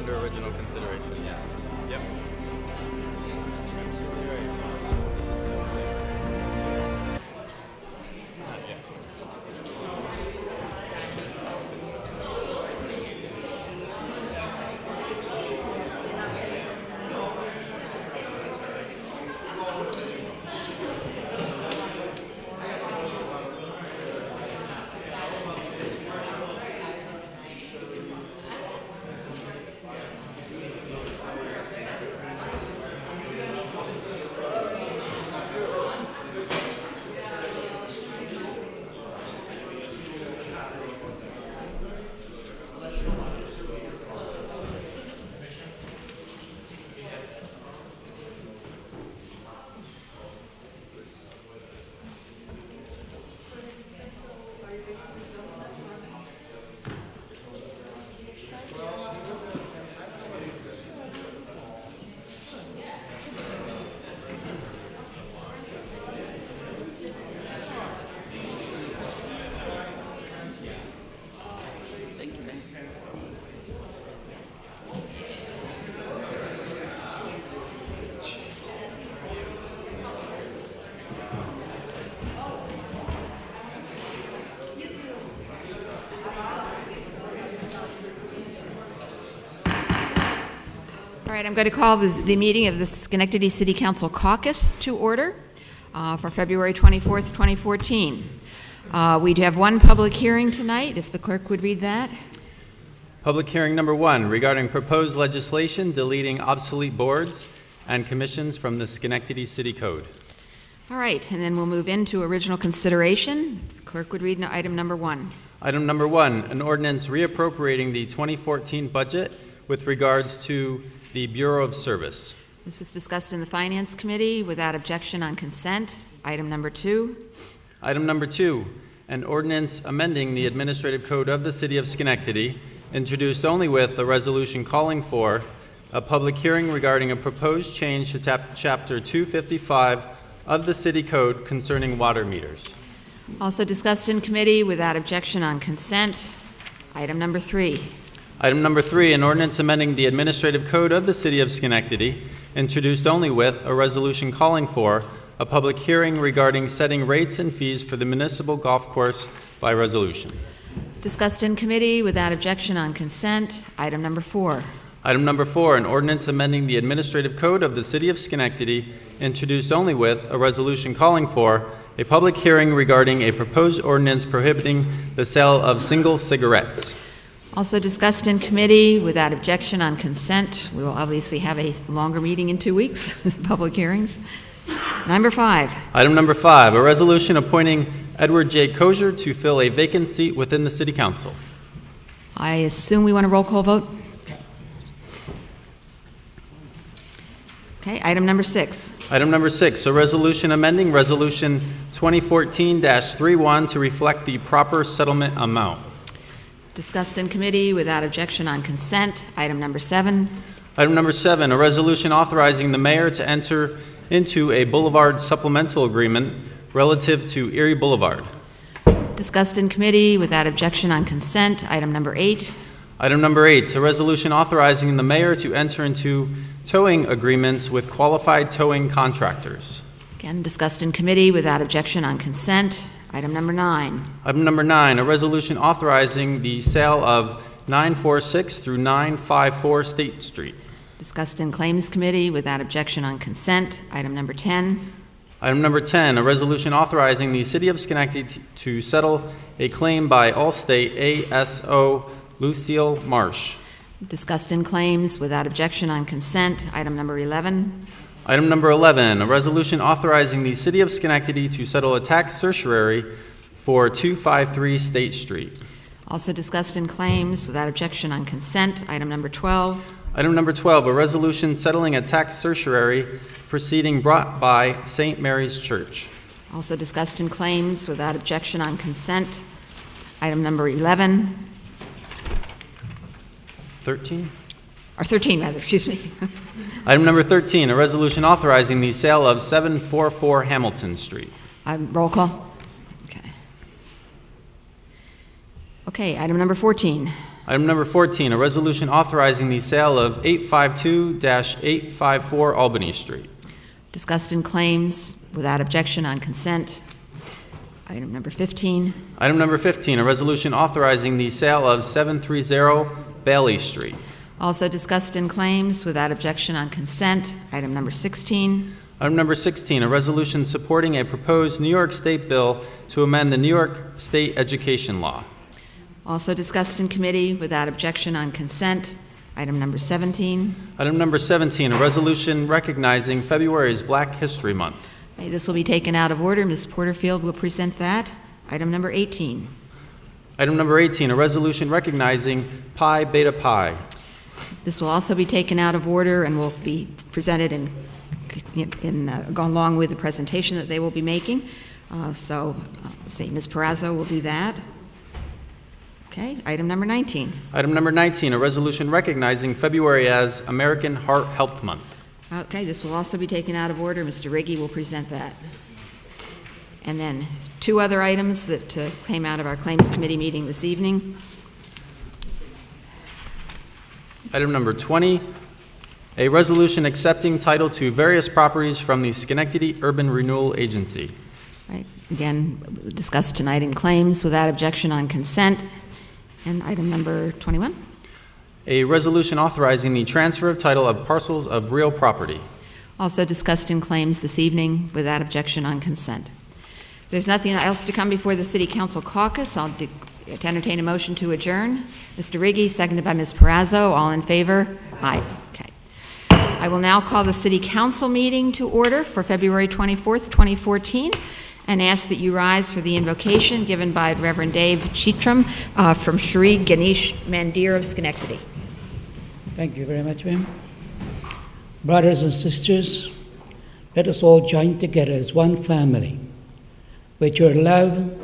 under original consideration, yes. Yep. All right, I'm going to call the meeting of the Schenectady City Council Caucus to order for February 24th, 2014. We do have one public hearing tonight, if the clerk would read that. Public hearing number 1 regarding proposed legislation deleting obsolete boards and commissions from the Schenectady City Code. All right, and then we'll move into original consideration. If the clerk would read item number 1. Item number 1, an ordinance reappropriating the 2014 budget with regards to the Bureau of Service. This was discussed in the Finance Committee without objection on consent. Item number 2. Item number 2, an ordinance amending the Administrative Code of the City of Schenectady, introduced only with a resolution calling for a public hearing regarding a proposed change to Chapter 255 of the City Code concerning water meters. Also discussed in committee without objection on consent. Item number 3. Item number 3, an ordinance amending the Administrative Code of the City of Schenectady, introduced only with a resolution calling for a public hearing regarding setting rates and fees for the municipal golf course by resolution. Discussed in committee without objection on consent. Item number 4. Item number 4, an ordinance amending the Administrative Code of the City of Schenectady, introduced only with a resolution calling for a public hearing regarding a proposed ordinance prohibiting the sale of single cigarettes. Also discussed in committee without objection on consent. We will obviously have a longer meeting in 2 weeks, public hearings. Number 5. Item number 5, a resolution appointing Edward J. Kozier to fill a vacant seat within the City Council. I assume we want a roll call vote? Okay, item number 6. Item number 6, a resolution amending Resolution 2014-31 to reflect the proper settlement amount. Discussed in committee without objection on consent. Item number 7. Item number 7, a resolution authorizing the mayor to enter into a boulevard supplemental agreement relative to Erie Boulevard. Discussed in committee without objection on consent. Item number 8. Item number 8, a resolution authorizing the mayor to enter into towing agreements with qualified towing contractors. Again, discussed in committee without objection on consent. Item number 9. Item number 9, a resolution authorizing the sale of 946 through 954 State Street. Discussed in Claims Committee without objection on consent. Item number 10. Item number 10, a resolution authorizing the City of Schenectady to settle a claim by Allstate ASO Lucille Marsh. Discussed in Claims without objection on consent. Item number 11. Item number 11, a resolution authorizing the City of Schenectady to settle a tax certiorari for 253 State Street. Also discussed in Claims without objection on consent. Item number 12. Item number 12, a resolution settling a tax certiorari proceeding brought by St. Mary's Church. Also discussed in Claims without objection on consent. Item number 11. 13? Or 13, rather, excuse me. Item number 13, a resolution authorizing the sale of 744 Hamilton Street. Roll call. Okay. Okay, item number 14. Item number 14, a resolution authorizing the sale of 852-854 Albany Street. Discussed in claims without objection on consent. Item number 15. Item number 15, a resolution authorizing the sale of 730 Bailey Street. Also discussed in claims without objection on consent. Item number 16. Item number 16, a resolution supporting a proposed New York State bill to amend the New York State education law. Also discussed in committee without objection on consent. Item number 17. Item number 17, a resolution recognizing February as Black History Month. Okay, this will be taken out of order. Ms. Porterfield will present that. Item number 18. Item number 18, a resolution recognizing Pi Beta Pi. This will also be taken out of order and will be presented go along with the presentation that they will be making. Let's see, Ms. Perazzo will do that. Okay, item number 19. Item number 19, a resolution recognizing February as American Heart Health Month. Okay, this will also be taken out of order. Mr. Riggi will present that. And then two other items that came out of our Claims Committee meeting this evening. Item number 20, a resolution accepting title to various properties from the Schenectady Urban Renewal Agency. Right, again, discussed tonight in claims without objection on consent. And item number 21. A resolution authorizing the transfer of title of parcels of real property. Also discussed in claims this evening without objection on consent. If there's nothing else to come before the City Council caucus, I'll entertain a motion to adjourn. Mr. Riggi, seconded by Ms. Perazzo. All in favor? Aye. Okay. I will now call the City Council meeting to order for February 24th, 2014, and ask that you rise for the invocation given by Reverend Dave Chitram from Shri Ganesh Mandir of Schenectady. Thank you very much, ma'am. Brothers and sisters, let us all join together as one family with your love,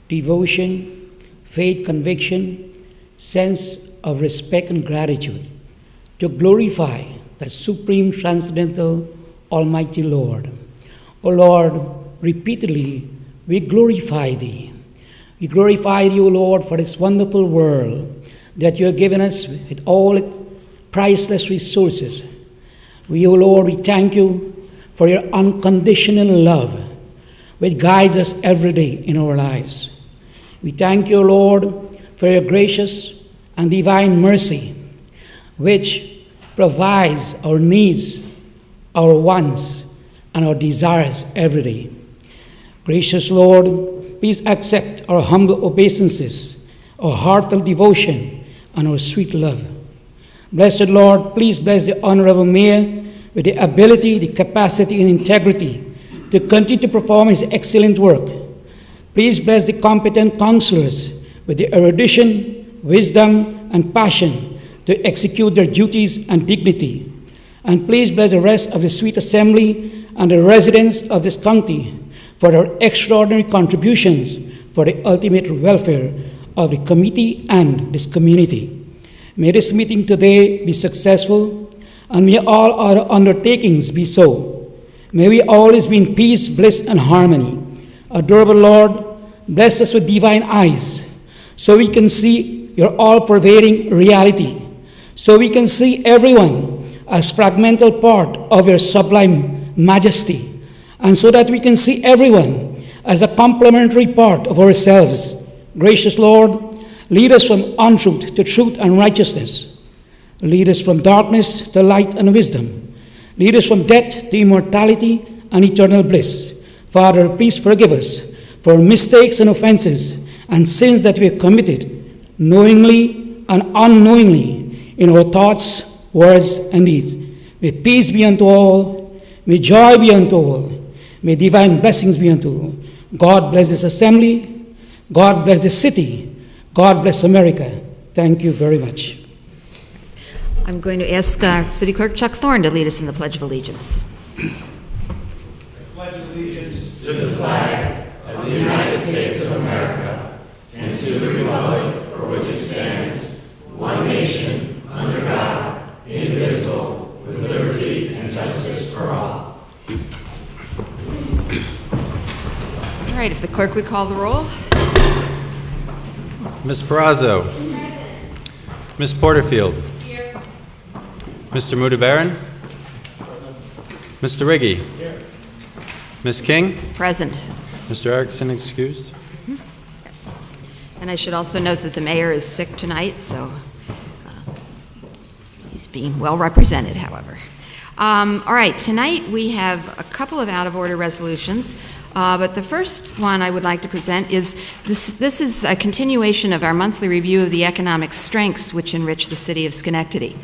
devotion, faith, conviction, sense of respect and gratitude to glorify the supreme, transcendental, almighty Lord. O Lord, repeatedly we glorify Thee. We glorify Thee, O Lord, for this wonderful world that You have given us with all its priceless resources. We, O Lord, we thank You for Your unconditional love which guides us every day in our lives. We thank You, O Lord, for Your gracious and divine mercy which provides our needs, our wants, and our desires every day. Gracious Lord, please accept our humble obeisances, our heartfelt devotion, and our sweet love. Blessed Lord, please bless the Honorable Mayor with the ability, the capacity, and integrity to continue to perform his excellent work. Please bless the competent councillors with the erudition, wisdom, and passion to execute their duties and dignity. And please bless the rest of the sweet assembly and the residents of this county for their extraordinary contributions for the ultimate welfare of the committee and this community. May this meeting today be successful, and may all our undertakings be so. May we always be in peace, bliss, and harmony. Adorable Lord, bless us with divine eyes, so we can see Your all-pervading reality, so we can see everyone as fragmental part of Your sublime majesty, and so that we can see everyone as a complementary part of ourselves. Gracious Lord, lead us from untruth to truth and righteousness. Lead us from darkness to light and wisdom. Lead us from death to immortality and eternal bliss. Father, please forgive us for mistakes and offenses and sins that we have committed, knowingly and unknowingly, in our thoughts, words, and deeds. May peace be unto all. May joy be unto all. May divine blessings be unto all. God bless this assembly. God bless this city. God bless America. Thank you very much. I'm going to ask City Clerk Chuck Thorne to lead us in the Pledge of Allegiance. I pledge allegiance to the flag of the United States of America and to the republic for which it stands, one nation, under God, indivisible, with liberty and justice for all. All right, if the clerk would call the roll. Ms. Perazzo. Ms. Porterfield. Here. Mr. Mudabaran. Mr. Riggi. Here. Ms. King. Present. Mr. Erickson excused. Yes. And I should also note that the mayor is sick tonight, so he's being well represented, however. All right, tonight we have a couple of out-of-order resolutions, but the first one I would like to present is this is a continuation of our monthly review of the economic strengths which enrich the city of Schenectady.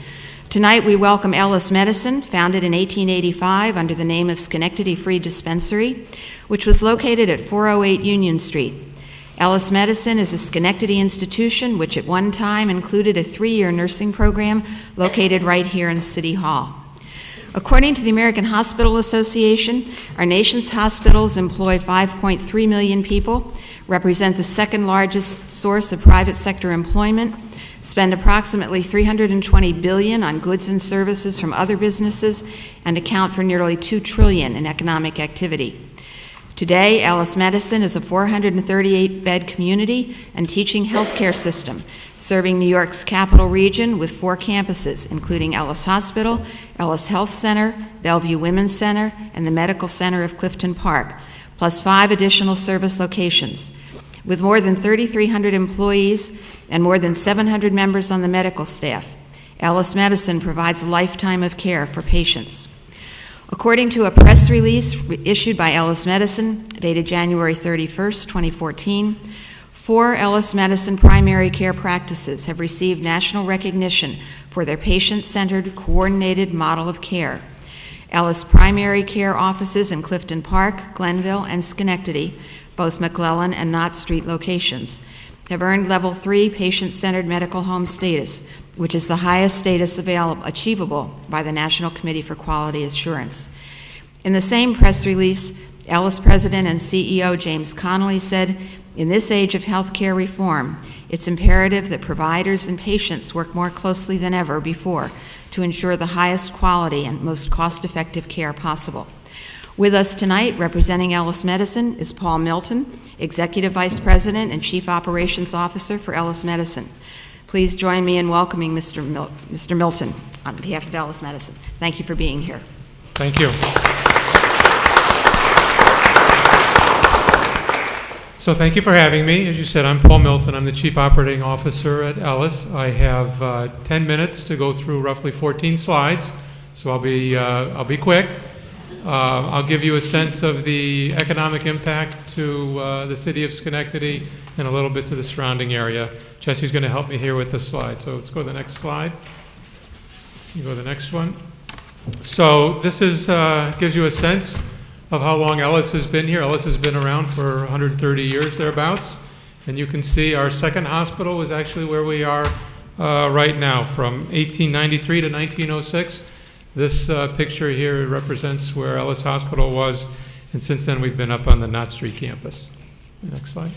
Tonight we welcome Ellis Medicine, founded in 1885 under the name of Schenectady Free Dispensary, which was located at 408 Union Street. Ellis Medicine is a Schenectady institution which at one time included a 3-year nursing program located right here in City Hall. According to the American Hospital Association, our nation's hospitals employ 5.3 million people, represent the second largest source of private sector employment, spend approximately $320 billion on goods and services from other businesses, and account for nearly $2 trillion in economic activity. Today, Ellis Medicine is a 438-bed community and teaching healthcare system, serving New York's capital region with 4 campuses, including Ellis Hospital, Ellis Health Center, Bellevue Women's Center, and the Medical Center of Clifton Park, plus 5 additional service locations. With more than 3,300 employees and more than 700 members on the medical staff, Ellis Medicine provides a lifetime of care for patients. According to a press release issued by Ellis Medicine, dated January 31st, 2014, 4 Ellis Medicine primary care practices have received national recognition for their patient-centered, coordinated model of care. Ellis primary care offices in Clifton Park, Glenville, and Schenectady, both McClellan and Knott Street locations, have earned Level 3 patient-centered medical home status, which is the highest status achievable by the National Committee for Quality Assurance. In the same press release, Ellis President and CEO James Connolly said, "In this age of healthcare reform, it's imperative that providers and patients work more closely than ever before to ensure the highest quality and most cost-effective care possible." With us tonight, representing Ellis Medicine, is Paul Milton, Executive Vice President and Chief Operations Officer for Ellis Medicine. Please join me in welcoming Mr. Milton on behalf of Ellis Medicine. Thank you for being here. Thank you. So thank you for having me. As you said, I'm Paul Milton. I'm the Chief Operating Officer at Ellis. I have 10 minutes to go through roughly 14 slides, so I'll be quick. I'll give you a sense of the economic impact to the city of Schenectady and a little bit to the surrounding area. Jesse's going to help me here with the slide. So let's go to the next slide. You go to the next one. So this is gives you a sense of how long Ellis has been here. Ellis has been around for 130 years thereabouts. And you can see our second hospital is actually where we are right now, from 1893 to 1906. This picture here represents where Ellis Hospital was, and since then we've been up on the Knott Street campus. Next slide.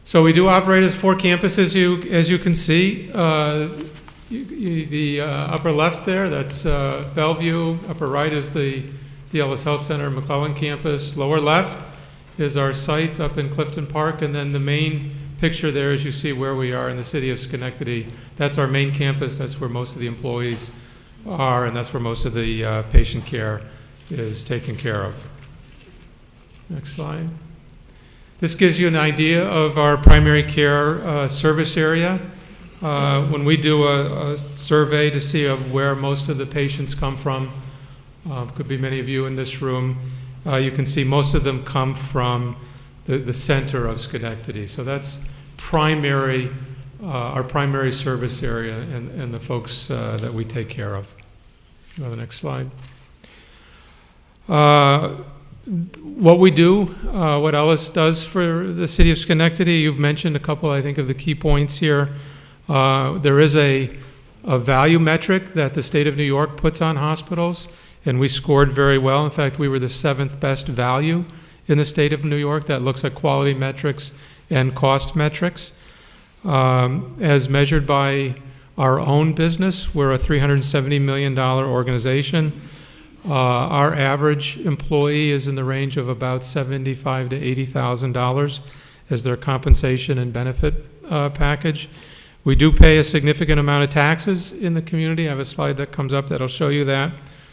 So we do operate as 4 campuses, as you can see. The upper left there, that's Bellevue. Upper right is the Ellis Health Center McClellan campus. Lower left is our site up in Clifton Park, and then the main picture there, as you see where we are in the city of Schenectady. That's our main campus. That's where most of the employees are, and that's where most of the patient care is taken care of. Next slide. This gives you an idea of our primary care service area. When we do a survey to see of where most of the patients come from, could be many of you in this room, you can see most of them come from the center of Schenectady. So that's primary, our primary service area and the folks that we take care of. Go to the next slide. What we do, what Ellis does for the city of Schenectady, you've mentioned a couple, I think, of the key points here. There is a value metric that the state of New York puts on hospitals, and we scored very well. In fact, we were the 7th best value in the state of New York that looks at quality metrics and cost metrics. As measured by our own business, we're a $370 million organization. Our average employee is in the range of about $75,000 to $80,000 as their compensation and benefit package. We do pay a significant amount of taxes in the community. I have a slide that comes up that'll show you that.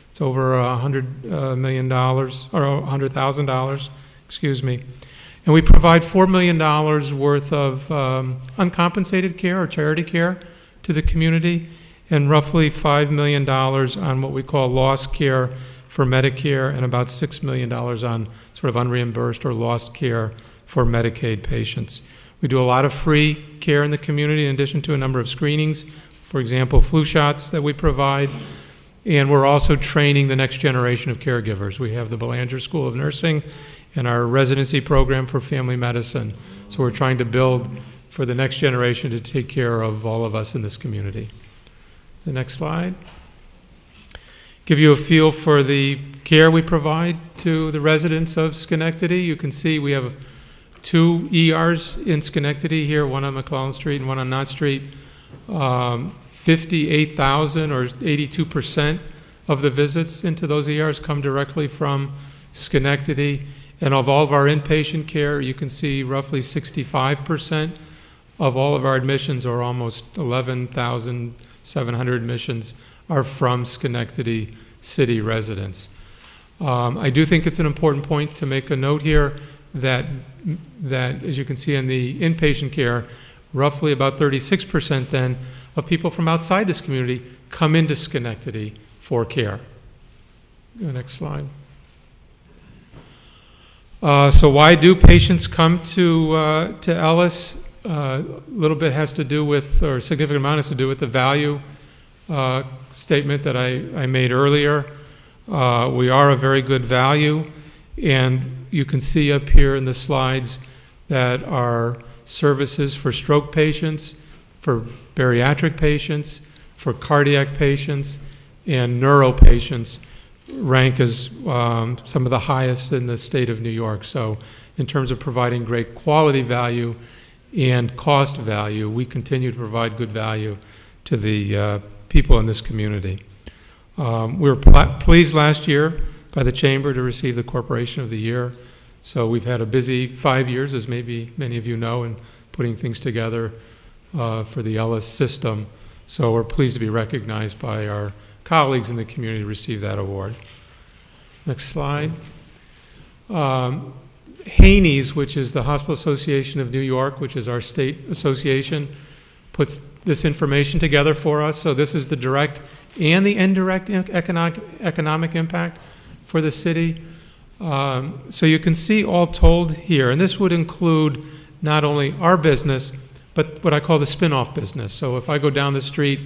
It's over $100 million, or $100,000, excuse me. And we provide $4 million worth of uncompensated care or charity care to the community, and roughly $5 million on what we call lost care for Medicare, and about $6 million on sort of unreimbursed or lost care for Medicaid patients. We do a lot of free care in the community in addition to a number of screenings, for example, flu shots that we provide, and we're also training the next generation of caregivers. We have the Belanger School of Nursing and our residency program for family medicine. So we're trying to build for the next generation to take care of all of us in this community. The next slide. Give you a feel for the care we provide to the residents of Schenectady. You can see we have 2 ERs in Schenectady here, one on McClellan Street and one on Knott Street. 58,000 or 82% of the visits into those ERs come directly from Schenectady. And of all of our inpatient care, you can see roughly 65% of all of our admissions, or almost 11,700 admissions, are from Schenectady city residents. I do think it's an important point to make a note here that as you can see in the inpatient care, roughly about 36% then of people from outside this community come into Schenectady for care. Go next slide. So why do patients come to Ellis? A little bit has to do with, or a significant amount has to do with the value statement that I made earlier. We are a very good value, and you can see up here in the slides that our services for stroke patients, for bariatric patients, for cardiac patients, and neuro patients rank as some of the highest in the state of New York. So in terms of providing great quality value and cost value, we continue to provide good value to the people in this community. We were pleased last year by the Chamber to receive the Corporation of the Year. So we've had a busy 5 years, as maybe many of you know, in putting things together for the Ellis system. So we're pleased to be recognized by our colleagues in the community to receive that award. Next slide. Haney's, which is the Hospital Association of New York, which is our state association, puts this information together for us. So this is the direct and the indirect economic impact for the city. So you can see all told here, and this would include not only our business, but what I call the spin-off business. So if I go down the street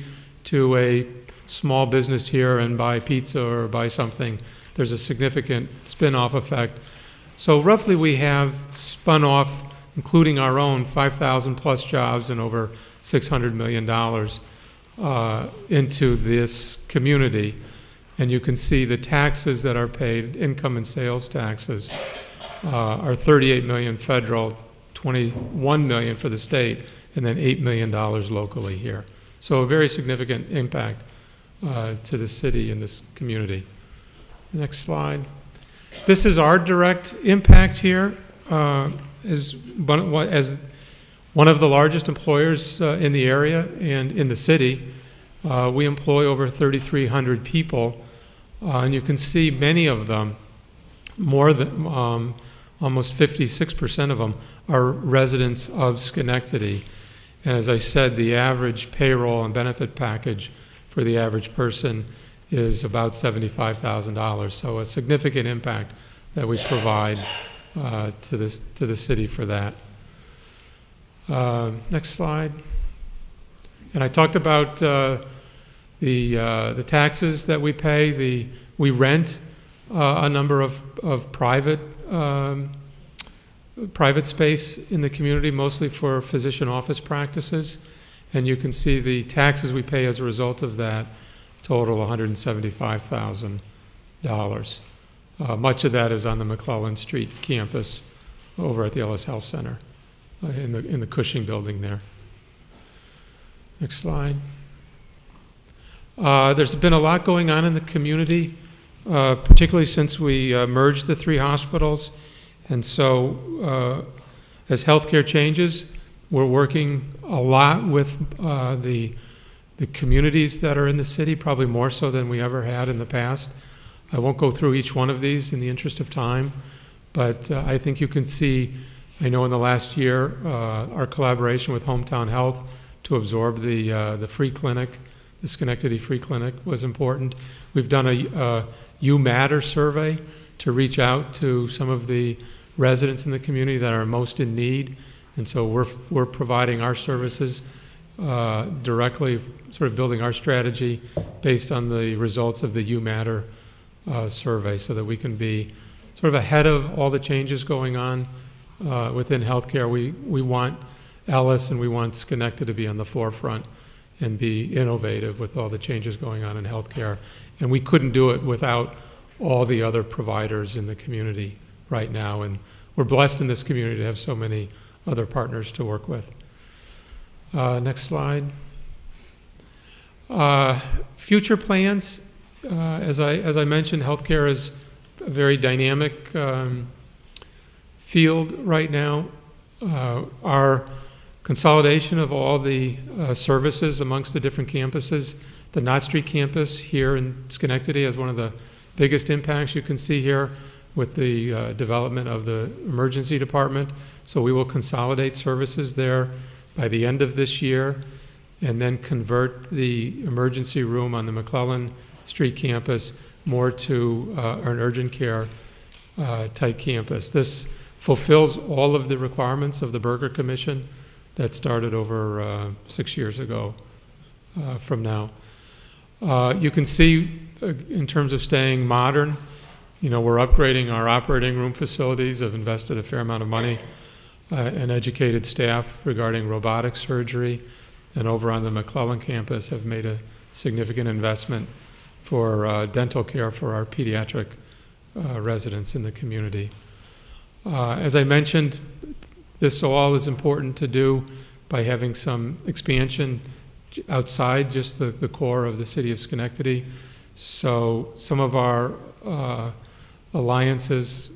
to a small business here and buy pizza or buy something, there's a significant spin-off effect. So roughly we have spun off, including our own, 5,000 plus jobs and over $600 million into this community. And you can see the taxes that are paid, income and sales taxes, are $38 million federal, $21 million for the state, and then $8 million locally here. So a very significant impact to the city and this community. Next slide. This is our direct impact here as one of the largest employers in the area and in the city. We employ over 3,300 people, and you can see many of them, more than almost 56% of them, are residents of Schenectady. And as I said, the average payroll and benefit package for the average person is about $75,000. So a significant impact that we provide to the city for that. Next slide. And I talked about the taxes that we pay. We rent a number of private space in the community, mostly for physician office practices. And you can see the taxes we pay as a result of that total $175,000. Much of that is on the McClellan Street campus over at the Ellis Health Center in the Cushing building there. Next slide. There's been a lot going on in the community, particularly since we merged the 3 hospitals. And so as healthcare changes, We're working a lot with the communities that are in the city, probably more so than we ever had in the past. I won't go through each one of these in the interest of time, but I think you can see, I know in the last year, our collaboration with Hometown Health to absorb the free clinic, the Schenectady Free Clinic, was important. We've done a You Matter survey to reach out to some of the residents in the community that are most in need, and so we're providing our services directly, sort of building our strategy based on the results of the You Matter survey, so that we can be sort of ahead of all the changes going on within healthcare. We want Ellis and we want Schenectady to be on the forefront and be innovative with all the changes going on in healthcare. And we couldn't do it without all the other providers in the community right now. And we're blessed in this community to have so many other partners to work with. Next slide. Future plans. As I mentioned, healthcare is a very dynamic field right now. Our consolidation of all the services amongst the different campuses. The Knott Street campus here in Schenectady has one of the biggest impacts you can see here with the development of the emergency department. So we will consolidate services there by the end of this year and then convert the emergency room on the McClellan Street campus more to an urgent care type campus. This fulfills all of the requirements of the Berger Commission that started over 6 years ago from now. You can see in terms of staying modern, we're upgrading our operating room facilities. Have invested a fair amount of money and educated staff regarding robotic surgery, and over on the McClellan campus have made a significant investment for dental care for our pediatric residents in the community. As I mentioned, this all is important to do by having some expansion outside just the core of the city of Schenectady. So some of our alliances,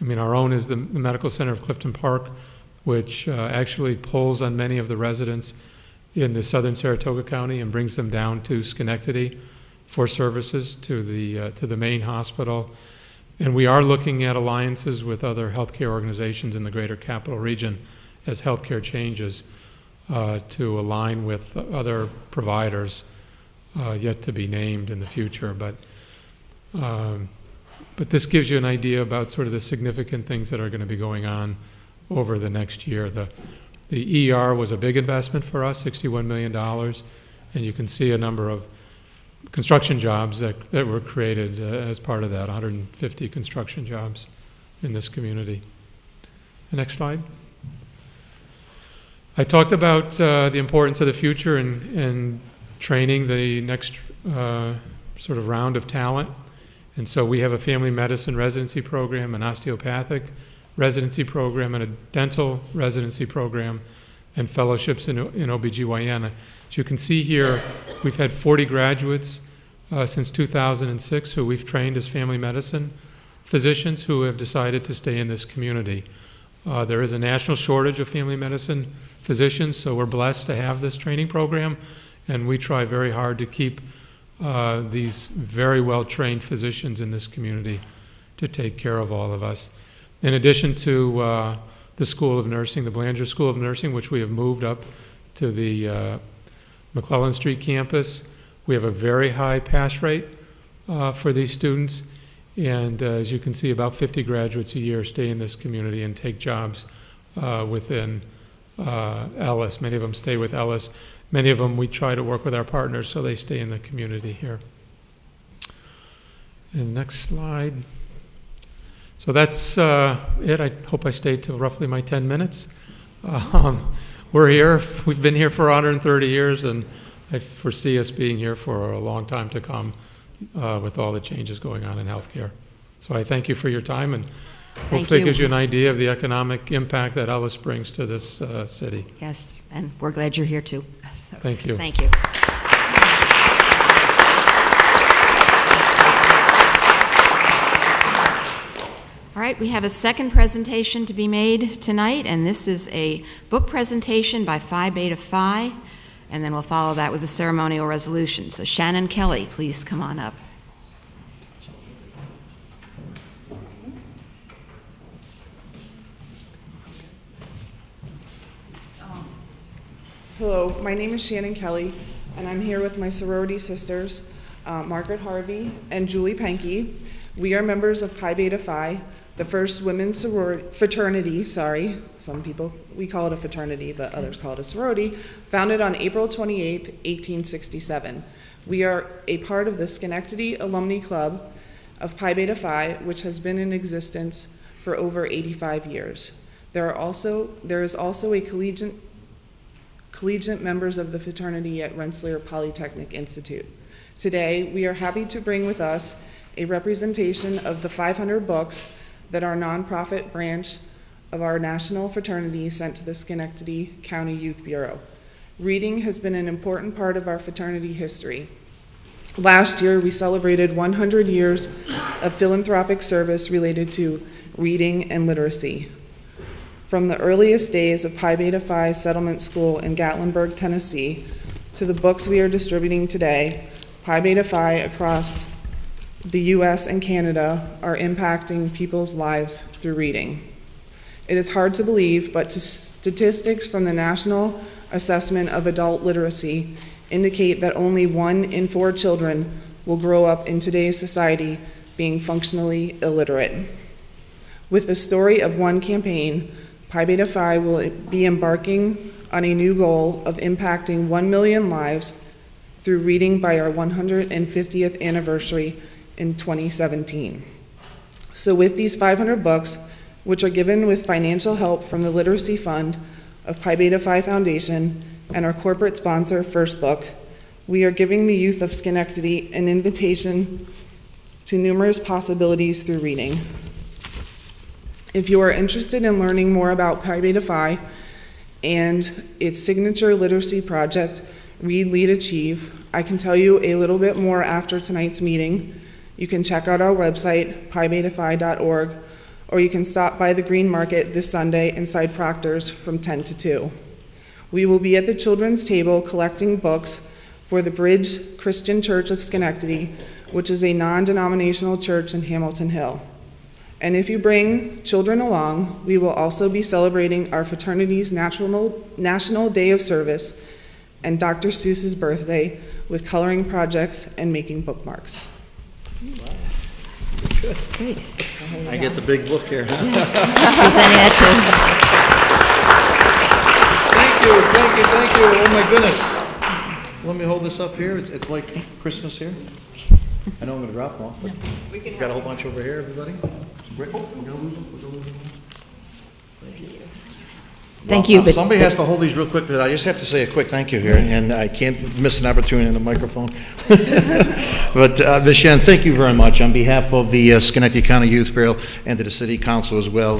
our own is the Medical Center of Clifton Park, which actually pulls on many of the residents in the southern Saratoga County and brings them down to Schenectady for services to the main hospital. And we are looking at alliances with other healthcare organizations in the greater capital region as healthcare changes to align with other providers yet to be named in the future. But this gives you an idea about sort of the significant things that are going to be going on over the next year. The ER was a big investment for us, $61 million, and you can see a number of construction jobs that were created as part of that, 150 construction jobs in this community. The next slide. I talked about the importance of the future and training the next sort of round of talent. And so we have a family medicine residency program, an osteopathic residency program, and a dental residency program, and fellowships in OBGYN. As you can see here, we've had 40 graduates since 2006 who we've trained as family medicine physicians who have decided to stay in this community. There is a national shortage of family medicine physicians, so we're blessed to have this training program, and we try very hard to keep these very well-trained physicians in this community to take care of all of us. In addition to the School of Nursing, the Belanger School of Nursing, which we have moved up to the McClellan Street campus, we have a very high pass rate for these students. And as you can see, about 50 graduates a year stay in this community and take jobs within Ellis. Many of them stay with Ellis. Many of them we try to work with our partners so they stay in the community here. And next slide. So that's it. I hope I stayed till roughly my 10 minutes. We're here. We've been here for 130 years, and I foresee us being here for a long time to come with all the changes going on in healthcare. So I thank you for your time, and hopefully it gives you an idea of the economic impact that Ellis brings to this city. Yes, and we're glad you're here too. So, thank you. Thank you. All right, we have a second presentation to be made tonight, and this is a book presentation by Phi Beta Phi, and then we'll follow that with a ceremonial resolution. So Shannon Kelly, please come on up. Hello, my name is Shannon Kelly, and I'm here with my sorority sisters, Margaret Harvey and Julie Penke. We are members of Pi Beta Phi, the first women's fraternity, some people, we call it a fraternity, but others call it a sorority, founded on April 28, 1867. We are a part of the Schenectady Alumni Club of Pi Beta Phi, which has been in existence for over 85 years. There is also a collegiate members of the fraternity at Rensselaer Polytechnic Institute. Today, we are happy to bring with us a representation of the 500 books that our nonprofit branch of our national fraternity sent to the Schenectady County Youth Bureau. Reading has been an important part of our fraternity history. Last year, we celebrated 100 years of philanthropic service related to reading and literacy. From the earliest days of Pi Beta Phi Settlement School in Gatlinburg, Tennessee, to the books we are distributing today, Pi Beta Phi across the U.S. and Canada are impacting people's lives through reading. It is hard to believe, but statistics from the National Assessment of Adult Literacy indicate that only 1 in 4 children will grow up in today's society being functionally illiterate. With the story of one campaign, Pi Beta Phi will be embarking on a new goal of impacting 1 million lives through reading by our 150th anniversary in 2017. So with these 500 books, which are given with financial help from the Literacy Fund of Pi Beta Phi Foundation and our corporate sponsor, First Book, we are giving the youth of Schenectady an invitation to numerous possibilities through reading. If you are interested in learning more about Pi Beta Phi and its signature literacy project, Read, Lead, Achieve, I can tell you a little bit more after tonight's meeting. You can check out our website, pibetaphi.org, or you can stop by the Green Market this Sunday inside Proctor's from 10 to 2. We will be at the children's table collecting books for the Bridge Christian Church of Schenectady, which is a non-denominational church in Hamilton Hill. And if you bring children along, we will also be celebrating our fraternity's National Day of Service and Dr. Seuss's birthday with coloring projects and making bookmarks. Great. I get the big book here. Presenting that Thank you. Oh my goodness. Let me hold this up here. It's like Christmas here. I know I'm going to drop one, but we've got a whole bunch over here, everybody. Thank you. But somebody has to hold these real quick, because I just have to say a quick thank you here, and I can't miss an opportunity in the microphone. But Vishen, thank you very much on behalf of the Schenectady County Youth Bureau and to the City Council as well.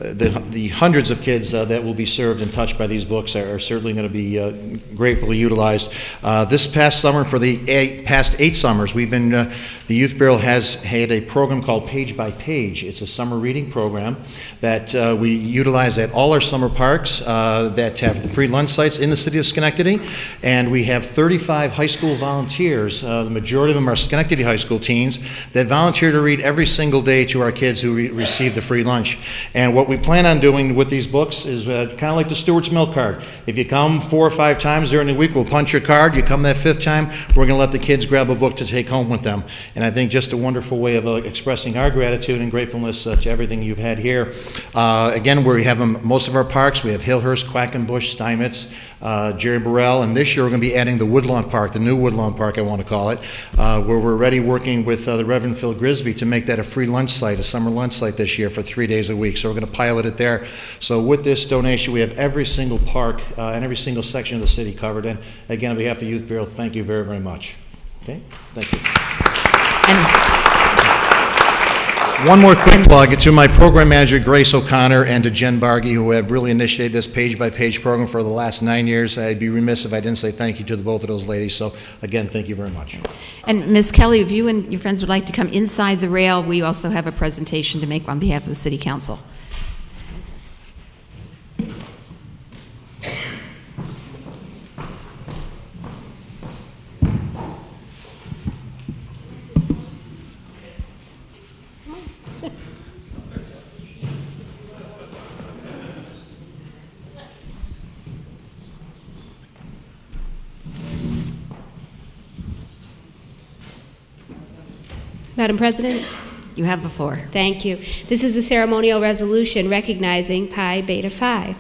The hundreds of kids that will be served and touched by these books are certainly going to be gratefully utilized. This past summer, for the past 8 summers, we've been, the Youth Bureau has had a program called Page by Page. It's a summer reading program that we utilize at all our summer parks that have the free lunch sites in the city of Schenectady, and we have 35 high school volunteers. The majority of them are Schenectady high school teens that volunteer to read every single day to our kids who receive the free lunch. And what we plan on doing with these books is kind of like the Stewart's Milk Card. If you come 4 or 5 times during the week, we'll punch your card. You come that 5th time, we're going to let the kids grab a book to take home with them. And I think just a wonderful way of expressing our gratitude and gratefulness to everything you've had here. Again, we have them most of our parks. We have Hillhurst, Quackenbush, Steinmetz, Jerry Burrell, and this year we're going to be adding the Woodlawn Park, the new Woodlawn Park I want to call it, where we're already working with the Reverend Phil Grisby to make that a free lunch site, a summer lunch site this year for 3 days a week. So we're going to pilot it there. So with this donation, we have every single park and every single section of the city covered. And again, on behalf of the Youth Bureau, thank you very, very much. Okay, thank you. One more quick plug to my program manager, Grace O'Connor, and to Jen Bargy, who have really initiated this page-by-page program for the last 9 years. I'd be remiss if I didn't say thank you to both of those ladies. So, again, thank you very much. And Ms. Kelly, if you and your friends would like to come inside the rail, we also have a presentation to make on behalf of the City Council. Madam President? You have the floor. Thank you. This is a ceremonial resolution recognizing Pi Beta Phi.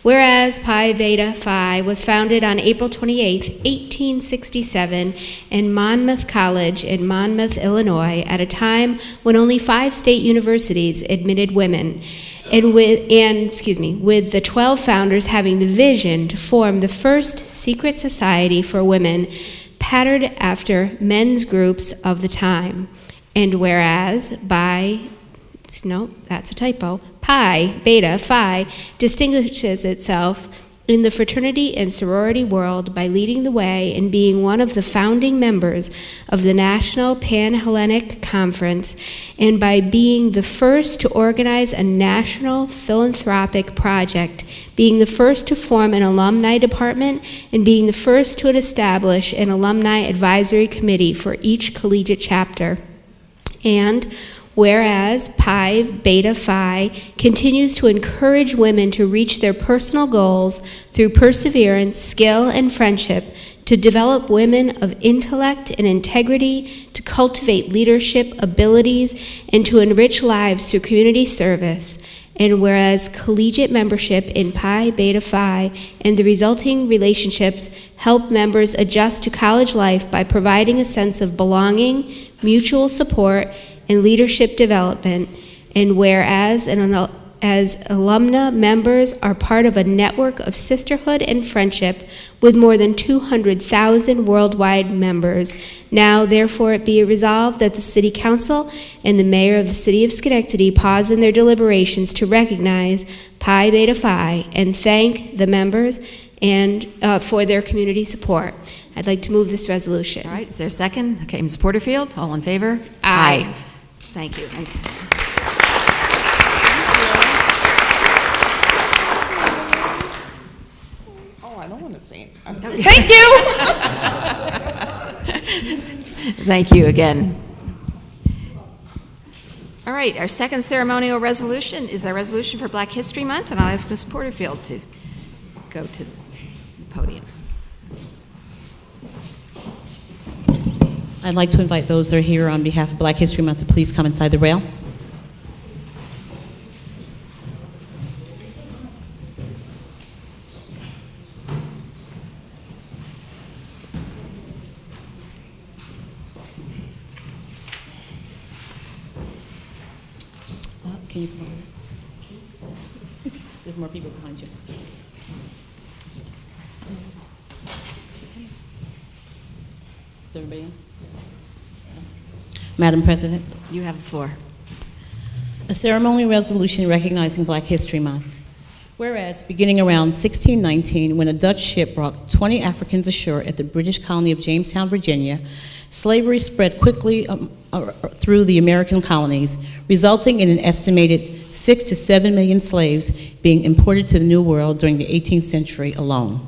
Whereas Pi Beta Phi was founded on April 28, 1867 in Monmouth College in Monmouth, Illinois, at a time when only 5 state universities admitted women, and with the 12 founders having the vision to form the first secret society for women patterned after men's groups of the time. And whereas Pi Beta Phi distinguishes itself in the fraternity and sorority world by leading the way and being one of the founding members of the National Pan-Hellenic Conference, and by being the first to organize a national philanthropic project, being the first to form an alumni department, and being the first to establish an alumni advisory committee for each collegiate chapter. And whereas Pi Beta Phi continues to encourage women to reach their personal goals through perseverance, skill, and friendship, to develop women of intellect and integrity, to cultivate leadership abilities, and to enrich lives through community service. And whereas collegiate membership in Pi Beta Phi and the resulting relationships help members adjust to college life by providing a sense of belonging, mutual support, and leadership development. And whereas as alumna members are part of a network of sisterhood and friendship with more than 200,000 worldwide members, now therefore it be resolved that the City Council and the Mayor of the City of Schenectady pause in their deliberations to recognize Pi Beta Phi and thank the members and for their community support. I'd like to move this resolution. All right, is there a second? Okay, Ms. Porterfield, all in favor? Aye. Thank you. Thank you. I don't want to say it. Thank you. Thank you again. All right, our second ceremonial resolution is our resolution for Black History Month, and I'll ask Ms. Porterfield to go to the podium. I'd like to invite those that are here on behalf of Black History Month to please come inside the rail. Can you come over? There's more people behind you. Is everybody in? Madam President. You have the floor. A ceremonial resolution recognizing Black History Month. Whereas, beginning around 1619, when a Dutch ship brought 20 Africans ashore at the British colony of Jamestown, Virginia, slavery spread quickly through the American colonies, resulting in an estimated 6 to 7 million slaves being imported to the New World during the 18th century alone.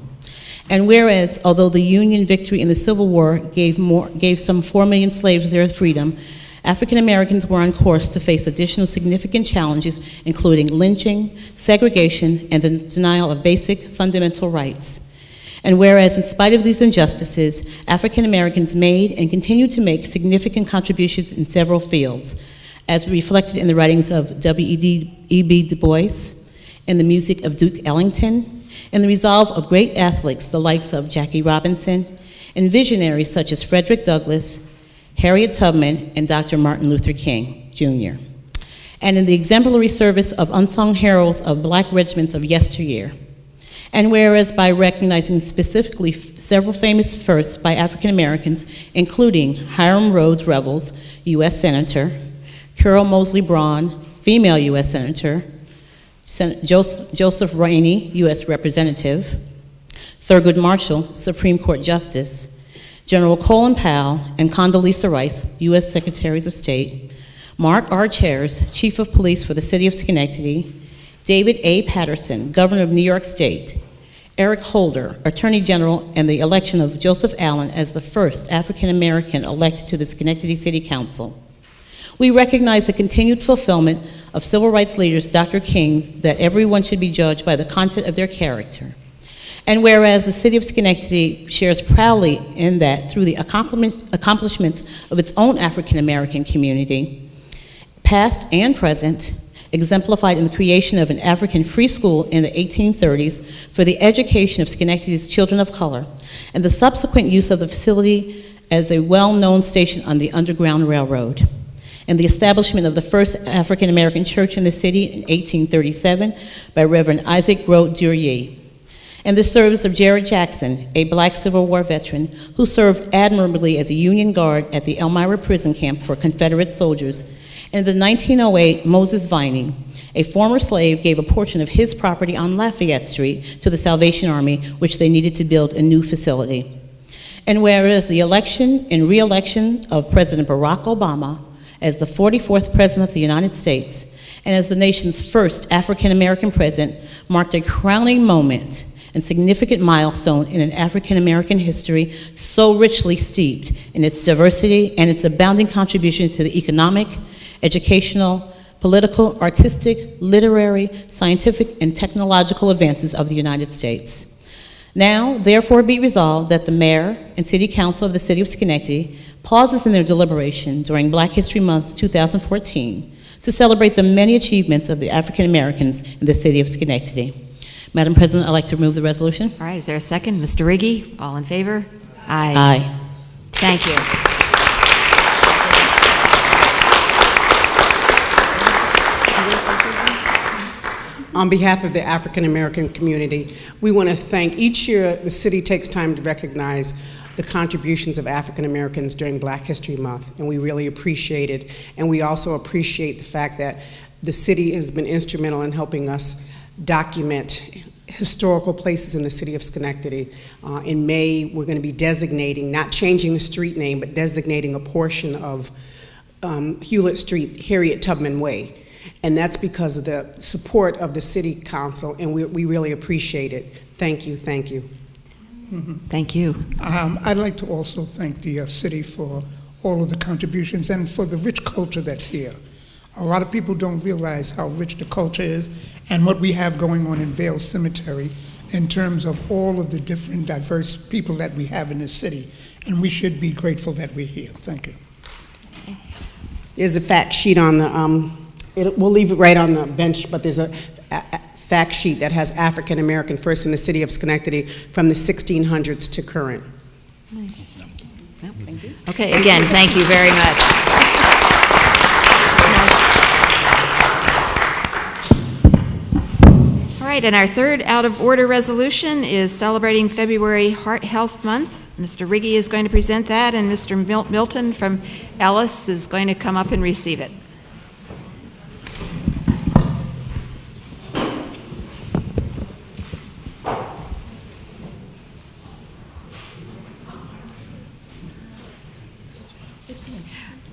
And whereas, although the Union victory in the Civil War gave some 4 million slaves their freedom, African Americans were on course to face additional significant challenges, including lynching, segregation, and the denial of basic fundamental rights. And whereas, in spite of these injustices, African Americans made and continue to make significant contributions in several fields, as reflected in the writings of W.E.B. Du Bois, in the music of Duke Ellington, and the resolve of great athletes, the likes of Jackie Robinson, and visionaries such as Frederick Douglass, Harriet Tubman, and Dr. Martin Luther King, Jr., and in the exemplary service of unsung heroes of Black regiments of yesteryear. And whereas, by recognizing specifically several famous firsts by African Americans, including Hiram Rhodes Revels, U.S. Senator, Pearl Mosley Braun, female U.S. Senator, Joseph Rainey, U.S. Representative, Thurgood Marshall, Supreme Court Justice, General Colin Powell and Condoleezza Rice, U.S. Secretaries of State, Mark R. Chairs, Chief of Police for the City of Schenectady, David A. Patterson, Governor of New York State, Eric Holder, Attorney General, and the election of Joseph Allen as the first African American elected to the Schenectady City Council. We recognize the continued fulfillment of civil rights leaders Dr. King that everyone should be judged by the content of their character. And whereas the City of Schenectady shares proudly in that through the accomplishments of its own African American community, past and present, exemplified in the creation of an African free school in the 1830s for the education of Schenectady's children of color, and the subsequent use of the facility as a well-known station on the Underground Railroad, and the establishment of the first African American church in the city in 1837 by Reverend Isaac Grote Duryea, and the service of Jared Jackson, a black Civil War veteran who served admirably as a Union guard at the Elmira prison camp for Confederate soldiers. In the 1908, Moses Viney, a former slave, gave a portion of his property on Lafayette Street to the Salvation Army, which they needed to build a new facility. And whereas the election and re-election of President Barack Obama as the 44th President of the United States and as the nation's first African American president marked a crowning moment and significant milestone in an African American history so richly steeped in its diversity and its abounding contribution to the economic, educational, political, artistic, literary, scientific, and technological advances of the United States. Now, therefore, be resolved that the Mayor and City Council of the City of Schenectady pauses in their deliberation during Black History Month 2014 to celebrate the many achievements of the African Americans in the City of Schenectady. Madam President, I'd like to move the resolution. All right, is there a second? Mr. Riggi, all in favor? Aye. Aye. Thank you. On behalf of the African American community, we want to thank, each year the city takes time to recognize the contributions of African Americans during Black History Month, and we really appreciate it. And we also appreciate the fact that the city has been instrumental in helping us document historical places in the city of Schenectady. In May, we're going to be designating, not changing the street name, but designating a portion of Hewlett Street, Harriet Tubman Way. And that's because of the support of the City Council, and we really appreciate it. Thank you, thank you. Thank you. I'd like to also thank the city for all of the contributions and for the rich culture that's here. A lot of people don't realize how rich the culture is and what we have going on in Vale Cemetery in terms of all of the different diverse people that we have in this city, and we should be grateful that we're here. Thank you. There's a fact sheet on the, we'll leave it right on the bench, but there's a fact sheet that has African American first in the city of Schenectady from the 1600s to current. Nice. Well, thank you. Okay, again, thank you very much. All right, and our third out-of-order resolution is celebrating February Heart Health Month. Mr. Riggi is going to present that, and Mr. Milton from Ellis is going to come up and receive it.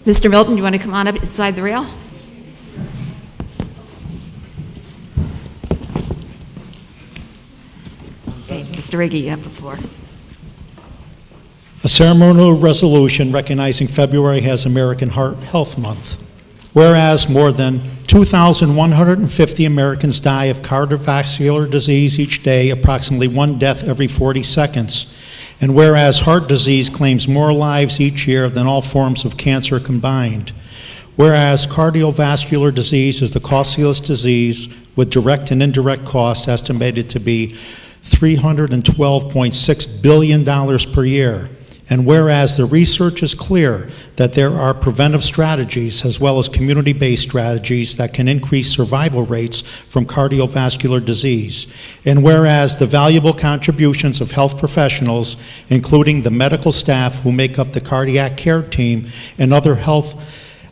Mr. Milton, you want to come on up inside the rail? Okay, Mr. Riggi, you have the floor. A ceremonial resolution recognizing February as American Heart Health Month. Whereas more than 2,150 Americans die of cardiovascular disease each day, approximately one death every 40 seconds. And whereas heart disease claims more lives each year than all forms of cancer combined. Whereas cardiovascular disease is the costliest disease with direct and indirect costs estimated to be $312.6 billion per year. And whereas the research is clear that there are preventive strategies as well as community-based strategies that can increase survival rates from cardiovascular disease. And whereas the valuable contributions of health professionals, including the medical staff who make up the cardiac care team and other health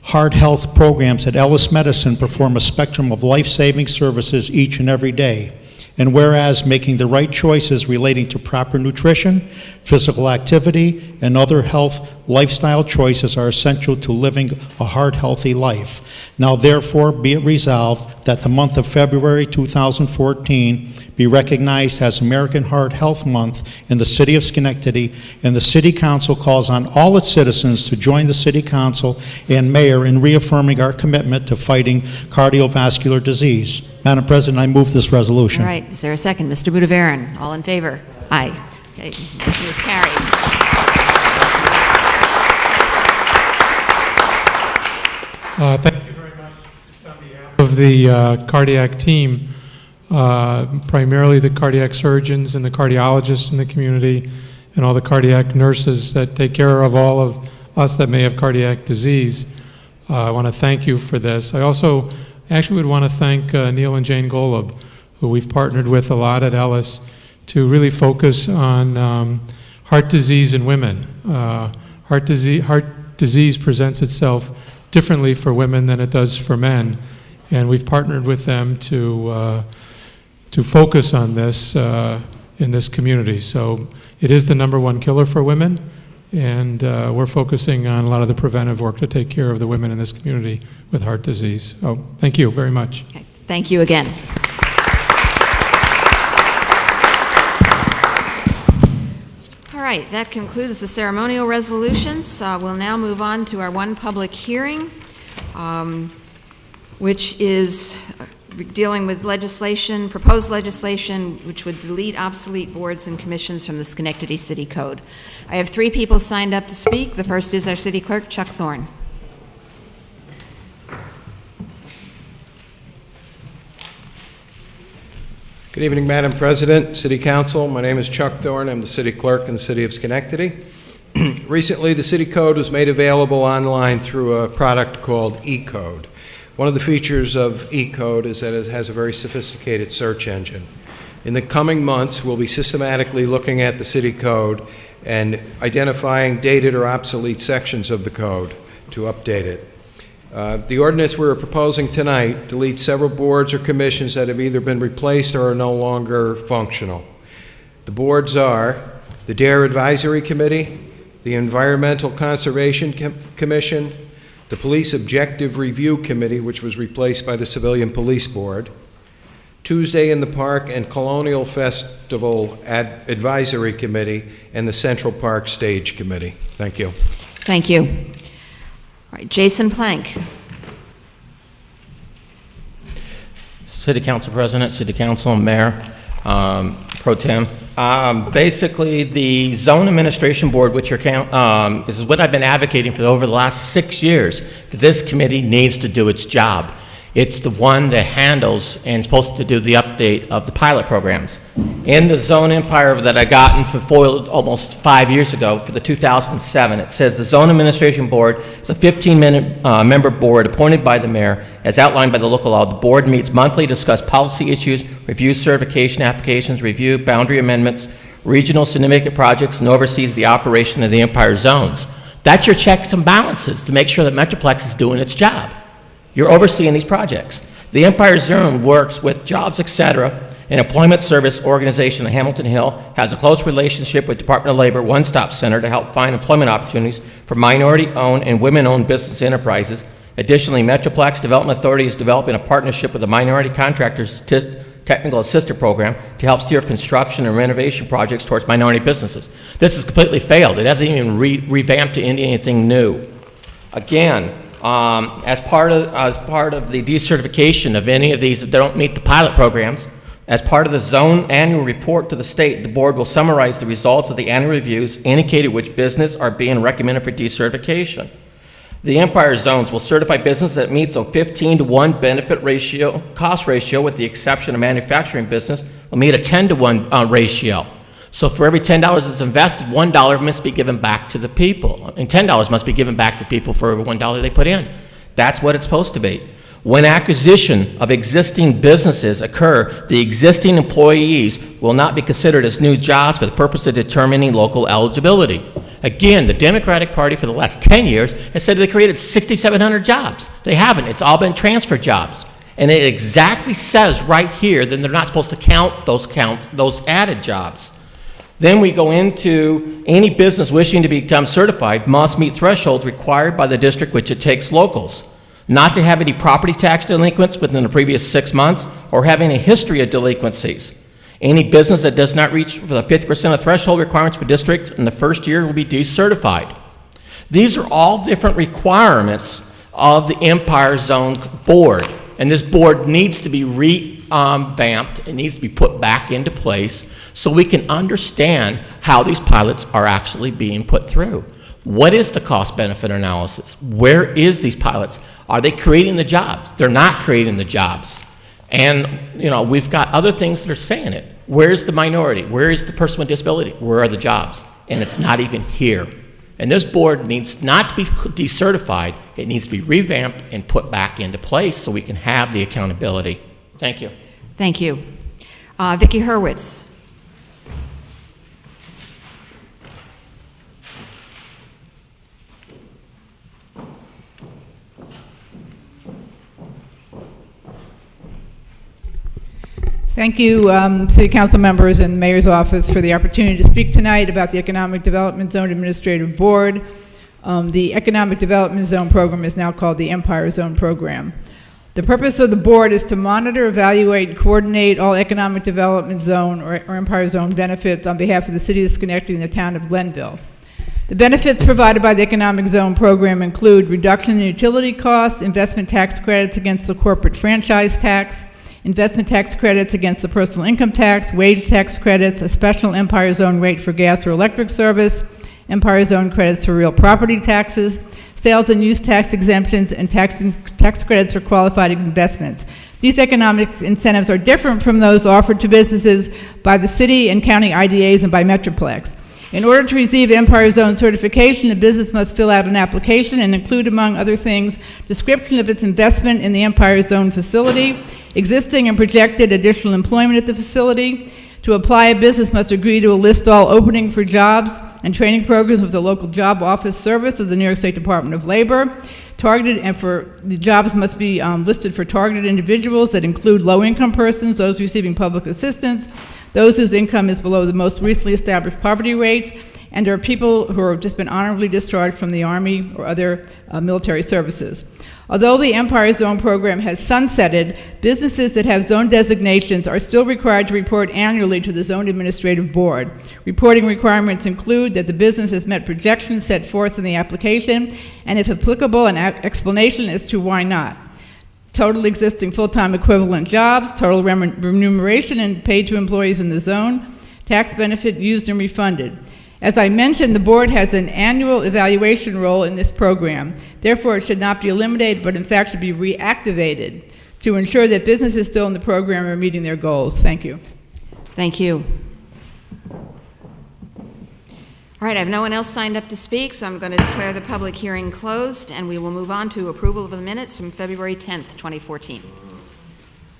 Heart health programs at Ellis Medicine perform a spectrum of life-saving services each and every day. And whereas making the right choices relating to proper nutrition, physical activity, and other health lifestyle choices are essential to living a heart-healthy life. Now therefore be it resolved that the month of February 2014 be recognized as American Heart Health Month in the City of Schenectady, and the City Council calls on all its citizens to join the City Council and Mayor in reaffirming our commitment to fighting cardiovascular disease. Madam President, I move this resolution. All right, is there a second? Mr. Budavaran, all in favor? Aye. Okay, motion is carried. Thank you very much. On behalf of the cardiac team, primarily the cardiac surgeons and the cardiologists in the community and all the cardiac nurses that take care of all of us that may have cardiac disease. I want to thank you for this. I also actually would want to thank Neil and Jane Golub, who we've partnered with a lot at Ellis, to really focus on heart disease in women. Heart disease presents itself differently for women than it does for men, and we've partnered with them to focus on this in this community. So it is the #1 killer for women, and we're focusing on a lot of the preventive work to take care of the women in this community with heart disease. So thank you very much. Okay, thank you again. All right, that concludes the ceremonial resolutions. We'll now move on to our one public hearing, which is dealing with legislation, proposed legislation, which would delete obsolete boards and commissions from the Schenectady City Code. I have 3 people signed up to speak. The first is our City Clerk, Chuck Thorne. Good evening, Madam President, City Council. My name is Chuck Thorne. I'm the City Clerk in the City of Schenectady. Recently, the City Code was made available online through a product called eCode. One of the features of eCode is that it has a very sophisticated search engine. In the coming months, we'll be systematically looking at the City Code and identifying dated or obsolete sections of the code to update it. The ordinance we're proposing tonight deletes several boards or commissions that have either been replaced or are no longer functional. The boards are the DARE Advisory Committee, the Environmental Conservation Commission, the Police Objective Review Committee, which was replaced by the Civilian Police Board, Tuesday in the Park and Colonial Festival Advisory Committee, and the Central Park Stage Committee. Thank you. Thank you. All right, Jason Plank. City Council President, City Council, Mayor, Pro Tem. Basically, the Zone Administration Board, which is what I've been advocating for over the last 6 years, that this committee needs to do its job. It's the one that handles and is supposed to do the update of the pilot programs. In the zone empire that I got and fulfilled almost 5 years ago for the 2007, it says the Zone Administration Board is a 15-member board appointed by the mayor as outlined by the local law. The board meets monthly, discuss policy issues, review certification applications, review boundary amendments, regional significant projects, and oversees the operation of the empire zones. That's your checks and balances to make sure that Metroplex is doing its job. You're overseeing these projects. The Empire Zone works with Jobs, etc., an employment service organization in Hamilton Hill, has a close relationship with Department of Labor One-Stop Center to help find employment opportunities for minority-owned and women-owned business enterprises. Additionally, Metroplex Development Authority is developing a partnership with the Minority Contractors Technical Assistant Program to help steer construction and renovation projects towards minority businesses. This has completely failed. It hasn't even revamped to anything new. Again, as part of the decertification of any of these that don't meet the pilot programs, as part of the zone annual report to the state, the board will summarize the results of the annual reviews indicating which business are being recommended for decertification. The Empire Zones will certify business that meets a 15-to-1 benefit ratio, cost ratio, with the exception of manufacturing business, will meet a 10-to-1 ratio. So for every $10 that's invested, $1 must be given back to the people. And $10 must be given back to people for every $1 they put in. That's what it's supposed to be. When acquisition of existing businesses occur, the existing employees will not be considered as new jobs for the purpose of determining local eligibility. Again, the Democratic Party for the last 10 years has said they created 6,700 jobs. They haven't. It's all been transfer jobs. And it exactly says right here that they're not supposed to count those added jobs. Then we go into any business wishing to become certified must meet thresholds required by the district which it takes locals. Not to have any property tax delinquents within the previous 6 months or having a history of delinquencies. Any business that does not reach the 50% of threshold requirements for district in the first year will be decertified. These are all different requirements of the Empire Zone Board, and this board needs to be revamped. It needs to be put back into place so we can understand how these pilots are actually being put through. What is the cost-benefit analysis? Where is these pilots? Are they creating the jobs? They're not creating the jobs. And, you know, we've got other things that are saying it. Where's the minority? Where is the person with disability? Where are the jobs? And it's not even here. And this board needs not to be decertified. It needs to be revamped and put back into place so we can have the accountability. Thank you. Thank you. Vicki Hurwitz. Thank you, City Council members and the Mayor's Office for the opportunity to speak tonight about the Economic Development Zone Administrative Board. The Economic Development Zone Program is now called the Empire Zone Program. The purpose of the board is to monitor, evaluate, and coordinate all economic development zone or Empire Zone benefits on behalf of the City of Schenectady and the town of Glenville. The benefits provided by the Economic Zone Program include reduction in utility costs, investment tax credits against the corporate franchise tax, investment tax credits against the personal income tax, wage tax credits, a special Empire Zone rate for gas or electric service, Empire Zone credits for real property taxes, sales and use tax exemptions, and tax credits for qualified investments. These economic incentives are different from those offered to businesses by the city and county IDAs and by Metroplex. In order to receive Empire Zone certification, the business must fill out an application and include, among other things, description of its investment in the Empire Zone facility, existing and projected additional employment at the facility. To apply, a business must agree to list all opening for jobs and training programs with the local job office service of the New York State Department of Labor. Targeted, and for the jobs must be listed for targeted individuals that include low-income persons, those receiving public assistance, those whose income is below the most recently established poverty rates, and are people who have just been honorably discharged from the Army or other military services. Although the Empire Zone Program has sunsetted, businesses that have zone designations are still required to report annually to the Zone Administrative Board. Reporting requirements include that the business has met projections set forth in the application, and if applicable, an explanation as to why not. Total existing full-time equivalent jobs, total remuneration and paid to employees in the zone, tax benefit used and refunded. As I mentioned, the board has an annual evaluation role in this program. Therefore, it should not be eliminated, but in fact should be reactivated to ensure that businesses still in the program are meeting their goals. Thank you. Thank you. All right, I have no one else signed up to speak, so I'm going to declare the public hearing closed, and we will move on to approval of the minutes from February 10th, 2014.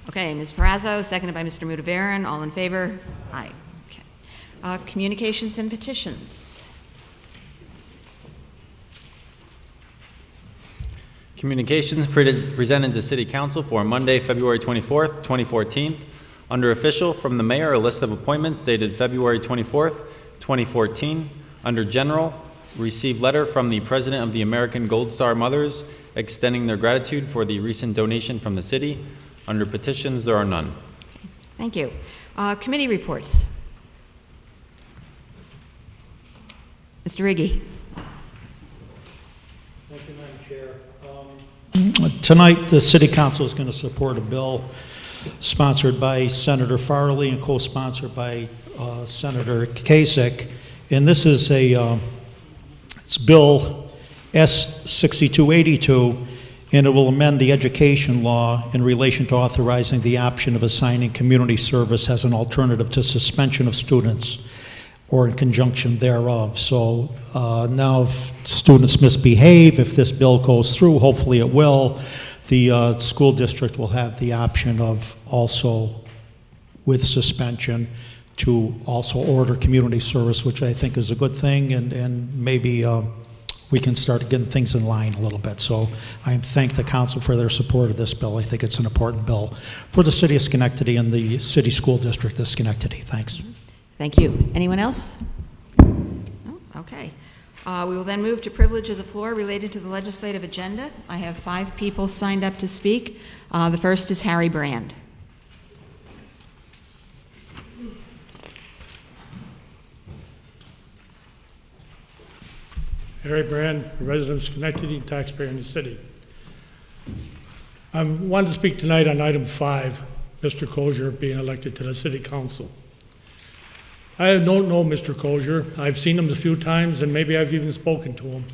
Okay, Ms. Perazzo, seconded by Mr. Mudavaren. All in favor? Aye. Okay. Communications and petitions. Communications presented to City Council for Monday, February 24th, 2014. Under official, from the mayor, a list of appointments dated February 24th, 2014. Under general, received letter from the president of the American Gold Star Mothers extending their gratitude for the recent donation from the city. Under petitions, there are none. Thank you. Committee reports. Mr. Riggi. Thank you, Madam Chair. Tonight, the City Council is going to support a bill sponsored by Senator Farley and co-sponsored by Senator Kasich. And this is it's Bill S-6282, and it will amend the education law in relation to authorizing the option of assigning community service as an alternative to suspension of students or in conjunction thereof. So now if students misbehave, if this bill goes through, hopefully it will, the school district will have the option of also, with suspension, to also order community service, which I think is a good thing, and maybe we can start getting things in line a little bit. So I thank the council for their support of this bill. I think it's an important bill for the city of Schenectady and the city school district of Schenectady. Thanks. Thank you. Anyone else? No? Okay. We will then move to privilege of the floor related to the legislative agenda. I have 5 people signed up to speak. The first is Harry Brand. Harry Brand, a resident of Schenectady, taxpayer in the city. I wanted to speak tonight on item 5, Mr. Crozier being elected to the city council. I don't know Mr. Crozier. I've seen him a few times, and maybe I've even spoken to him,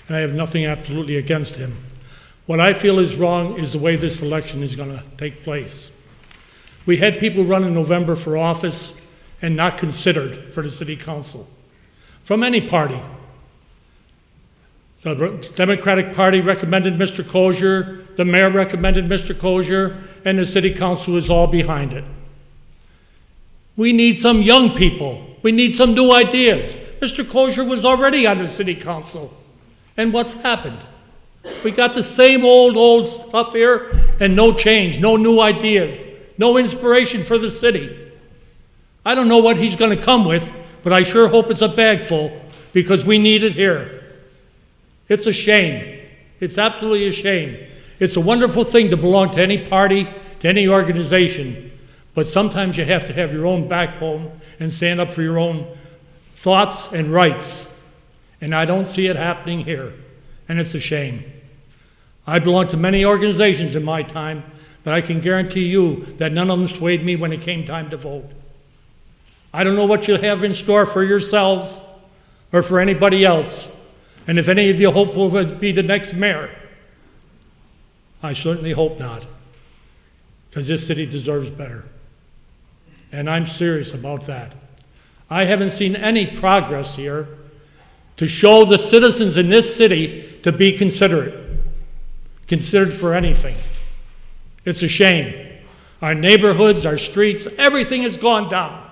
and I have nothing absolutely against him. What I feel is wrong is the way this election is going to take place. We had people run in November for office and not considered for the city council from any party. The Democratic Party recommended Mr. Crozier, the mayor recommended Mr. Crozier, and the city council is all behind it. We need some young people. We need some new ideas. Mr. Crozier was already on the city council. And what's happened? We got the same old stuff here and no change, no new ideas, no inspiration for the city. I don't know what he's going to come with, but I sure hope it's a bag full because we need it here. It's a shame. It's absolutely a shame. It's a wonderful thing to belong to any party, to any organization, but sometimes you have to have your own backbone and stand up for your own thoughts and rights. And I don't see it happening here, and it's a shame. I belonged to many organizations in my time, but I can guarantee you that none of them swayed me when it came time to vote. I don't know what you have in store for yourselves or for anybody else. And if any of you hope will be the next mayor, I certainly hope not, because this city deserves better. And I'm serious about that. I haven't seen any progress here to show the citizens in this city to be considered for anything. It's a shame. Our neighborhoods, our streets, everything has gone down.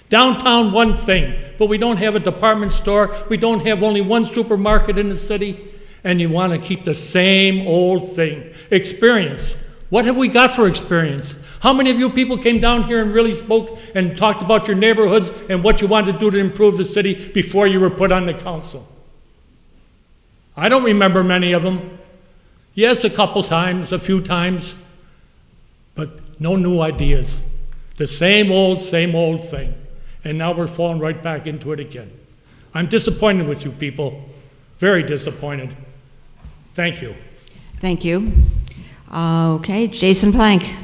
Downtown, one thing, but we don't have a department store. We don't have only one supermarket in the city, and you want to keep the same old thing. Experience. What have we got for experience? How many of you people came down here and really spoke and talked about your neighborhoods and what you wanted to do to improve the city before you were put on the council? I don't remember many of them. Yes, a couple times, a few times, but no new ideas. The same old thing. And now we're falling right back into it again. I'm disappointed with you people, very disappointed. Thank you. Thank you. Okay, Jason Plank.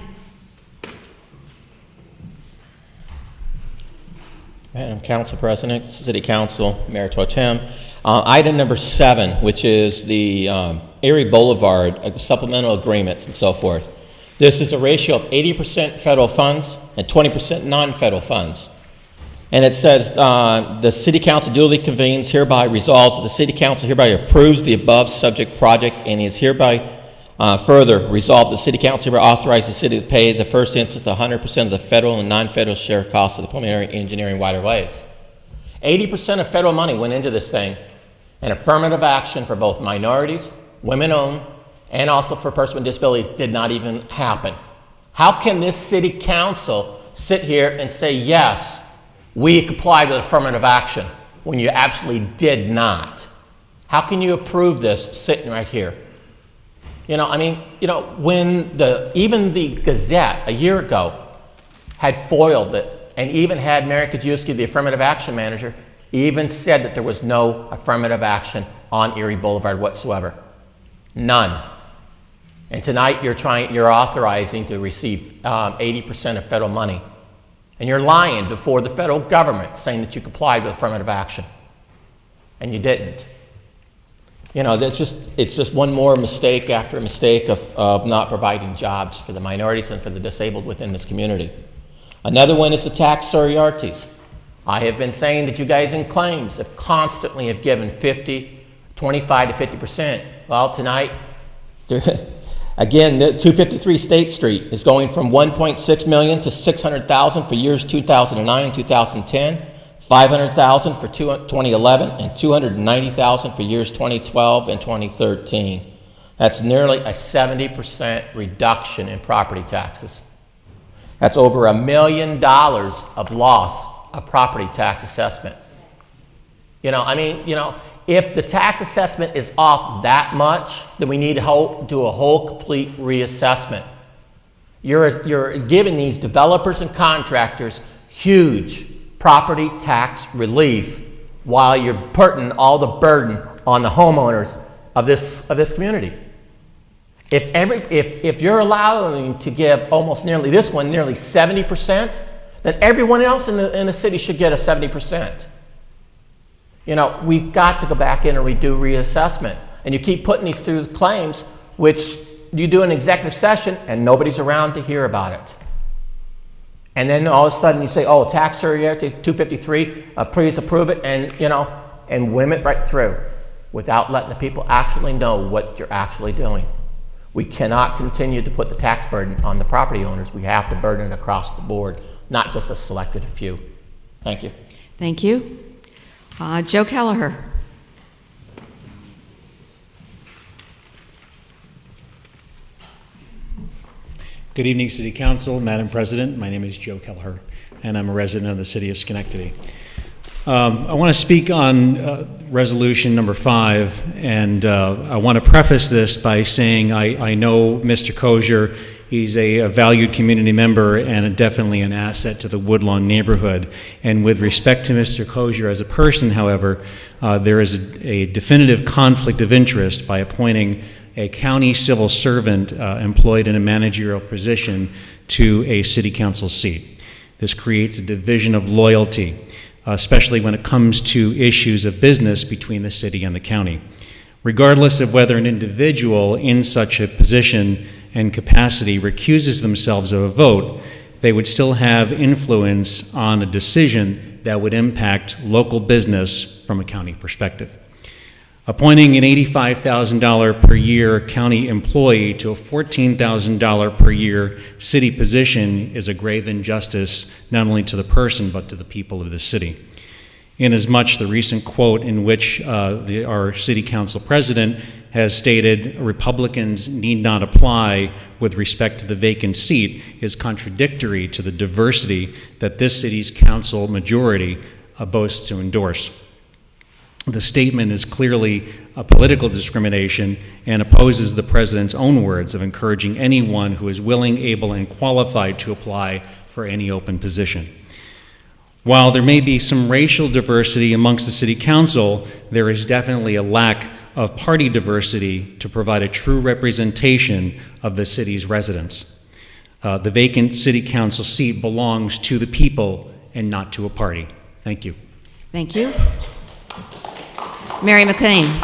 Madam Council President, City Council, Mayor Totem. Item number 7, which is the Erie Boulevard supplemental agreements and so forth. This is a ratio of 80% federal funds and 20% non-federal funds. And it says, the City Council duly convenes, hereby resolves that the City Council hereby approves the above subject project and is hereby further resolved the City Council hereby authorizes the City to pay the first instance 100% of the federal and non-federal share costs of the preliminary engineering waterways. 80% of federal money went into this thing, and affirmative action for both minorities, women-owned, and also for persons with disabilities did not even happen. How can this City Council sit here and say, yes, we complied with affirmative action when you absolutely did not? How can you approve this sitting right here? You know, I mean, you know, when even the Gazette a year ago had foiled it and even had Mary Kajewski, the affirmative action manager, even said that there was no affirmative action on Erie Boulevard whatsoever. None. And tonight you're authorizing to receive 80% of federal money. And you're lying before the federal government saying that you complied with affirmative action. And you didn't. You know, it's just one more mistake after a mistake of not providing jobs for the minorities and for the disabled within this community. Another one is the tax surrogates. I have been saying that you guys in claims have constantly given 25 to 50%. Well, tonight, Again, the 253 State Street is going from $1.6 million to $600,000 for years 2009 and 2010, $500,000 for 2011, and $290,000 for years 2012 and 2013. That's nearly a 70% reduction in property taxes. That's over $1 million of loss of property tax assessment. You know, I mean, you know, if the tax assessment is off that much, then we need to do a whole complete reassessment. You're giving these developers and contractors huge property tax relief while you're putting all the burden on the homeowners of this community. If you're allowing to give almost nearly 70%, then everyone else in the city should get a 70%. You know, we've got to go back in and redo reassessment. And you keep putting these through claims, which you do an executive session and nobody's around to hear about it. And then all of a sudden you say, oh, tax surrogate 253, please approve it, and, you know, and whim it right through without letting the people actually know what you're actually doing. We cannot continue to put the tax burden on the property owners. We have to burden it across the board, not just a selected few. Thank you. Thank you. Joe Kelleher. Good evening, City Council, Madam President. My name is Joe Kelleher, and I'm a resident of the City of Schenectady. I want to speak on resolution number 5, and I want to preface this by saying I know Mr. Cozier. He's a valued community member and definitely an asset to the Woodlawn neighborhood. And with respect to Mr. Cozier as a person, however, there is a definitive conflict of interest by appointing a county civil servant employed in a managerial position to a city council seat. This creates a division of loyalty, especially when it comes to issues of business between the city and the county. Regardless of whether an individual in such a position and capacity recuses themselves of a vote, they would still have influence on a decision that would impact local business from a county perspective. Appointing an $85,000 per year county employee to a $14,000 per year city position is a grave injustice, not only to the person, but to the people of the city. Inasmuch the recent quote in which our city council president has stated Republicans need not apply with respect to the vacant seat is contradictory to the diversity that this city's council majority boasts to endorse. The statement is clearly a political discrimination and opposes the president's own words of encouraging anyone who is willing, able, and qualified to apply for any open position. While there may be some racial diversity amongst the city council, there is definitely a lack of party diversity to provide a true representation of the city's residents. The vacant city council seat belongs to the people and not to a party. Thank you. Thank you. Mary McLean.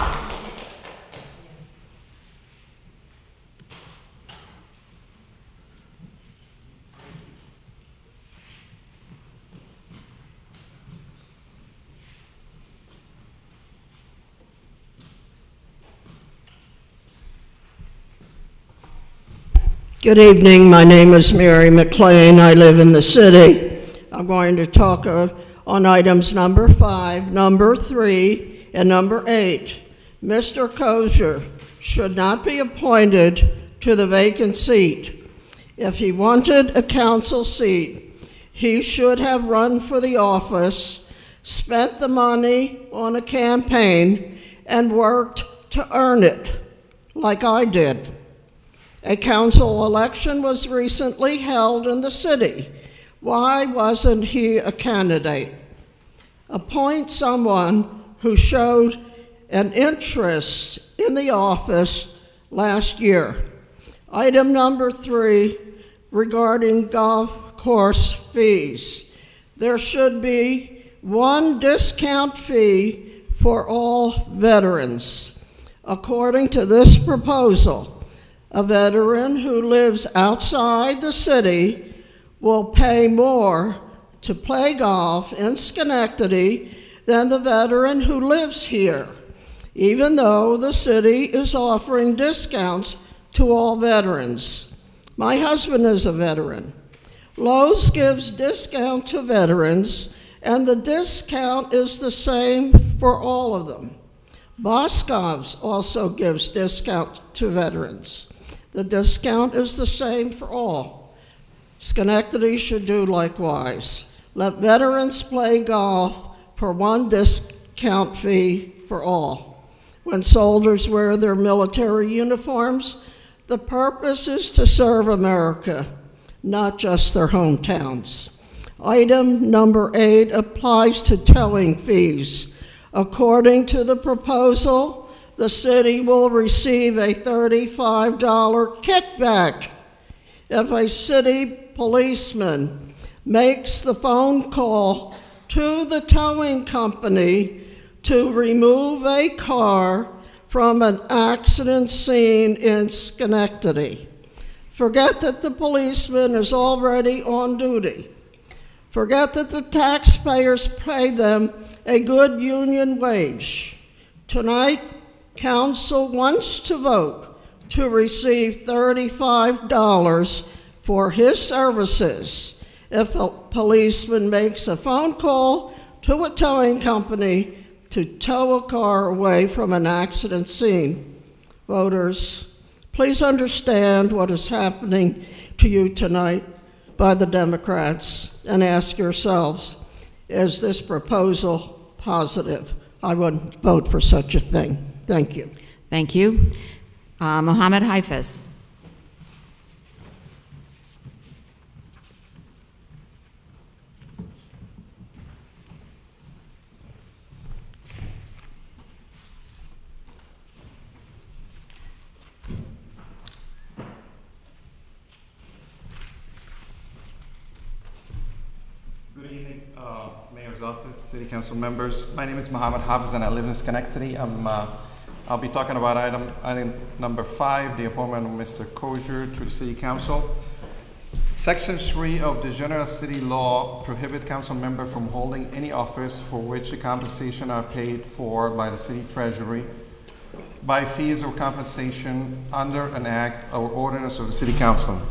Good evening. My name is Mary McLean. I live in the city. I'm going to talk on items number 5, number 3, and number 8. Mr. Cozier should not be appointed to the vacant seat. If he wanted a council seat, he should have run for the office, spent the money on a campaign, and worked to earn it, like I did. A council election was recently held in the city. Why wasn't he a candidate? Appoint someone who showed an interest in the office last year. Item number 3, regarding golf course fees. There should be one discount fee for all veterans. According to this proposal, a veteran who lives outside the city will pay more to play golf in Schenectady than the veteran who lives here, even though the city is offering discounts to all veterans. My husband is a veteran. Lowe's gives discount to veterans, and the discount is the same for all of them. Boscov's also gives discount to veterans. The discount is the same for all. Schenectady should do likewise. Let veterans play golf for one discount fee for all. When soldiers wear their military uniforms, the purpose is to serve America, not just their hometowns. Item number 8 applies to towing fees. According to the proposal, the city will receive a $35 kickback if a city policeman makes the phone call to the towing company to remove a car from an accident scene in Schenectady. Forget that the policeman is already on duty. Forget that the taxpayers pay them a good union wage. Tonight, council wants to vote to receive $35 for his services if a policeman makes a phone call to a towing company to tow a car away from an accident scene. Voters, please understand what is happening to you tonight by the Democrats and ask yourselves, is this proposal positive? I wouldn't vote for such a thing. Thank you. Thank you. Mohammed Haifez. Good evening, Mayor's Office, City Council members. My name is Mohammed Hafiz and I live in Schenectady. I'll be talking about item number 5, the appointment of Mr. Kosher to the City Council. Section 3 of the General City Law prohibits council member from holding any office for which the compensation are paid for by the city treasury by fees or compensation under an act or ordinance of the City Council.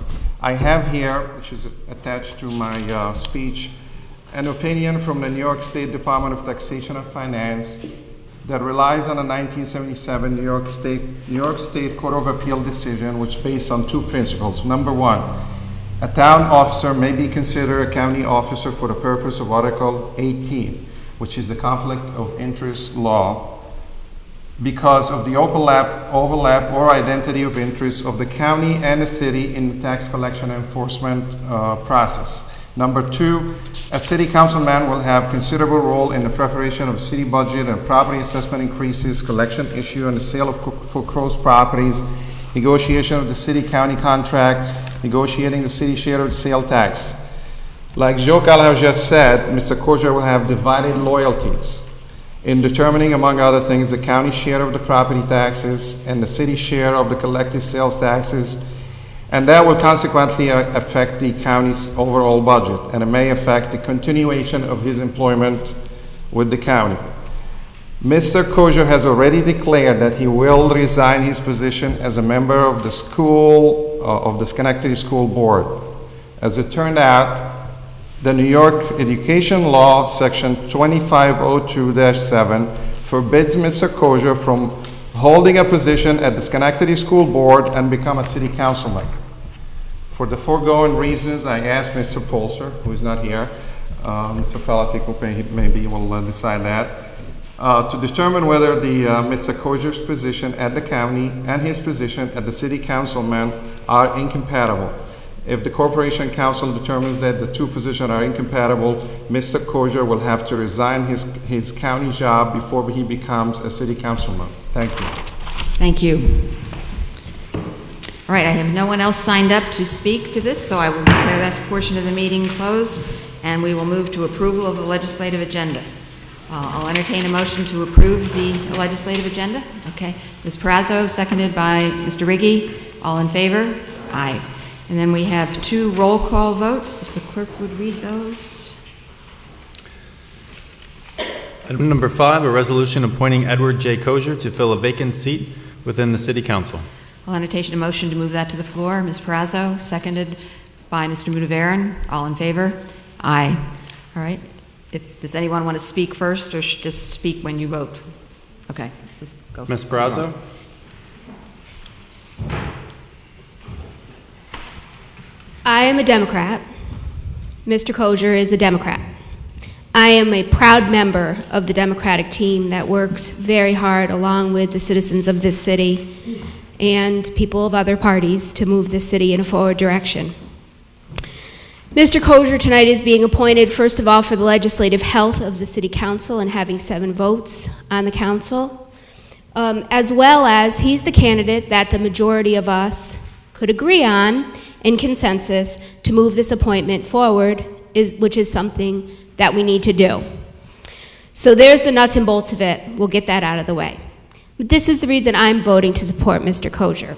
I have here, which is attached to my speech, an opinion from the New York State Department of Taxation and Finance that relies on a 1977 New York State Court of Appeal decision, which is based on 2 principles. Number 1, a town officer may be considered a county officer for the purpose of Article 18, which is the conflict of interest law, because of the overlap or identity of interest of the county and the city in the tax collection and enforcement process. Number 2, a city councilman will have considerable role in the preparation of city budget and property assessment increases, collection issue and the sale of foreclosed properties, negotiation of the city-county contract, negotiating the city share of the sale tax. Like Joe Calhoun just said, Mr. Kosher will have divided loyalties in determining, among other things, the county share of the property taxes and the city share of the collected sales taxes, and that will consequently affect the county's overall budget, and it may affect the continuation of his employment with the county. Mr. Kosher has already declared that he will resign his position as a member of the Schenectady School Board. As it turned out, the New York Education Law, Section 2502-7, forbids Mr. Kosher from holding a position at the Schenectady School Board and become a city councilman. For the foregoing reasons, I asked Mr. Polser, who is not here, Mr. Falatik maybe will decide that, to determine whether Mr. Kosher's position at the county and his position at the city councilman are incompatible. If the Corporation Council determines that the 2 positions are incompatible, Mr. Kosher will have to resign his county job before he becomes a city councilman. Thank you. Thank you. All right, I have no one else signed up to speak to this, so I will declare this portion of the meeting closed, and we will move to approval of the legislative agenda. I'll entertain a motion to approve the legislative agenda. Okay. Ms. Perazzo, seconded by Mr. Riggi. All in favor? Aye. And then we have 2 roll call votes. If the clerk would read those. Item number 5, a resolution appointing Edward J. Kosher to fill a vacant seat within the City Council. I'll entertain a motion to move that to the floor. Ms. Perazzo, seconded by Mr. Mudavaren. All in favor? Aye. All right. Does anyone want to speak first, or just speak when you vote? Okay, let's go. Ms. Perazzo? I am a Democrat. Mr. Kosher is a Democrat. I am a proud member of the Democratic team that works very hard along with the citizens of this city and people of other parties to move this city in a forward direction. Mr. Kosher tonight is being appointed, first of all, for the legislative health of the City Council and having 7 votes on the council, as well as he's the candidate that the majority of us could agree on in consensus to move this appointment forward, which is something that we need to do. So there's the nuts and bolts of it. We'll get that out of the way. But this is the reason I'm voting to support Mr. Kosher.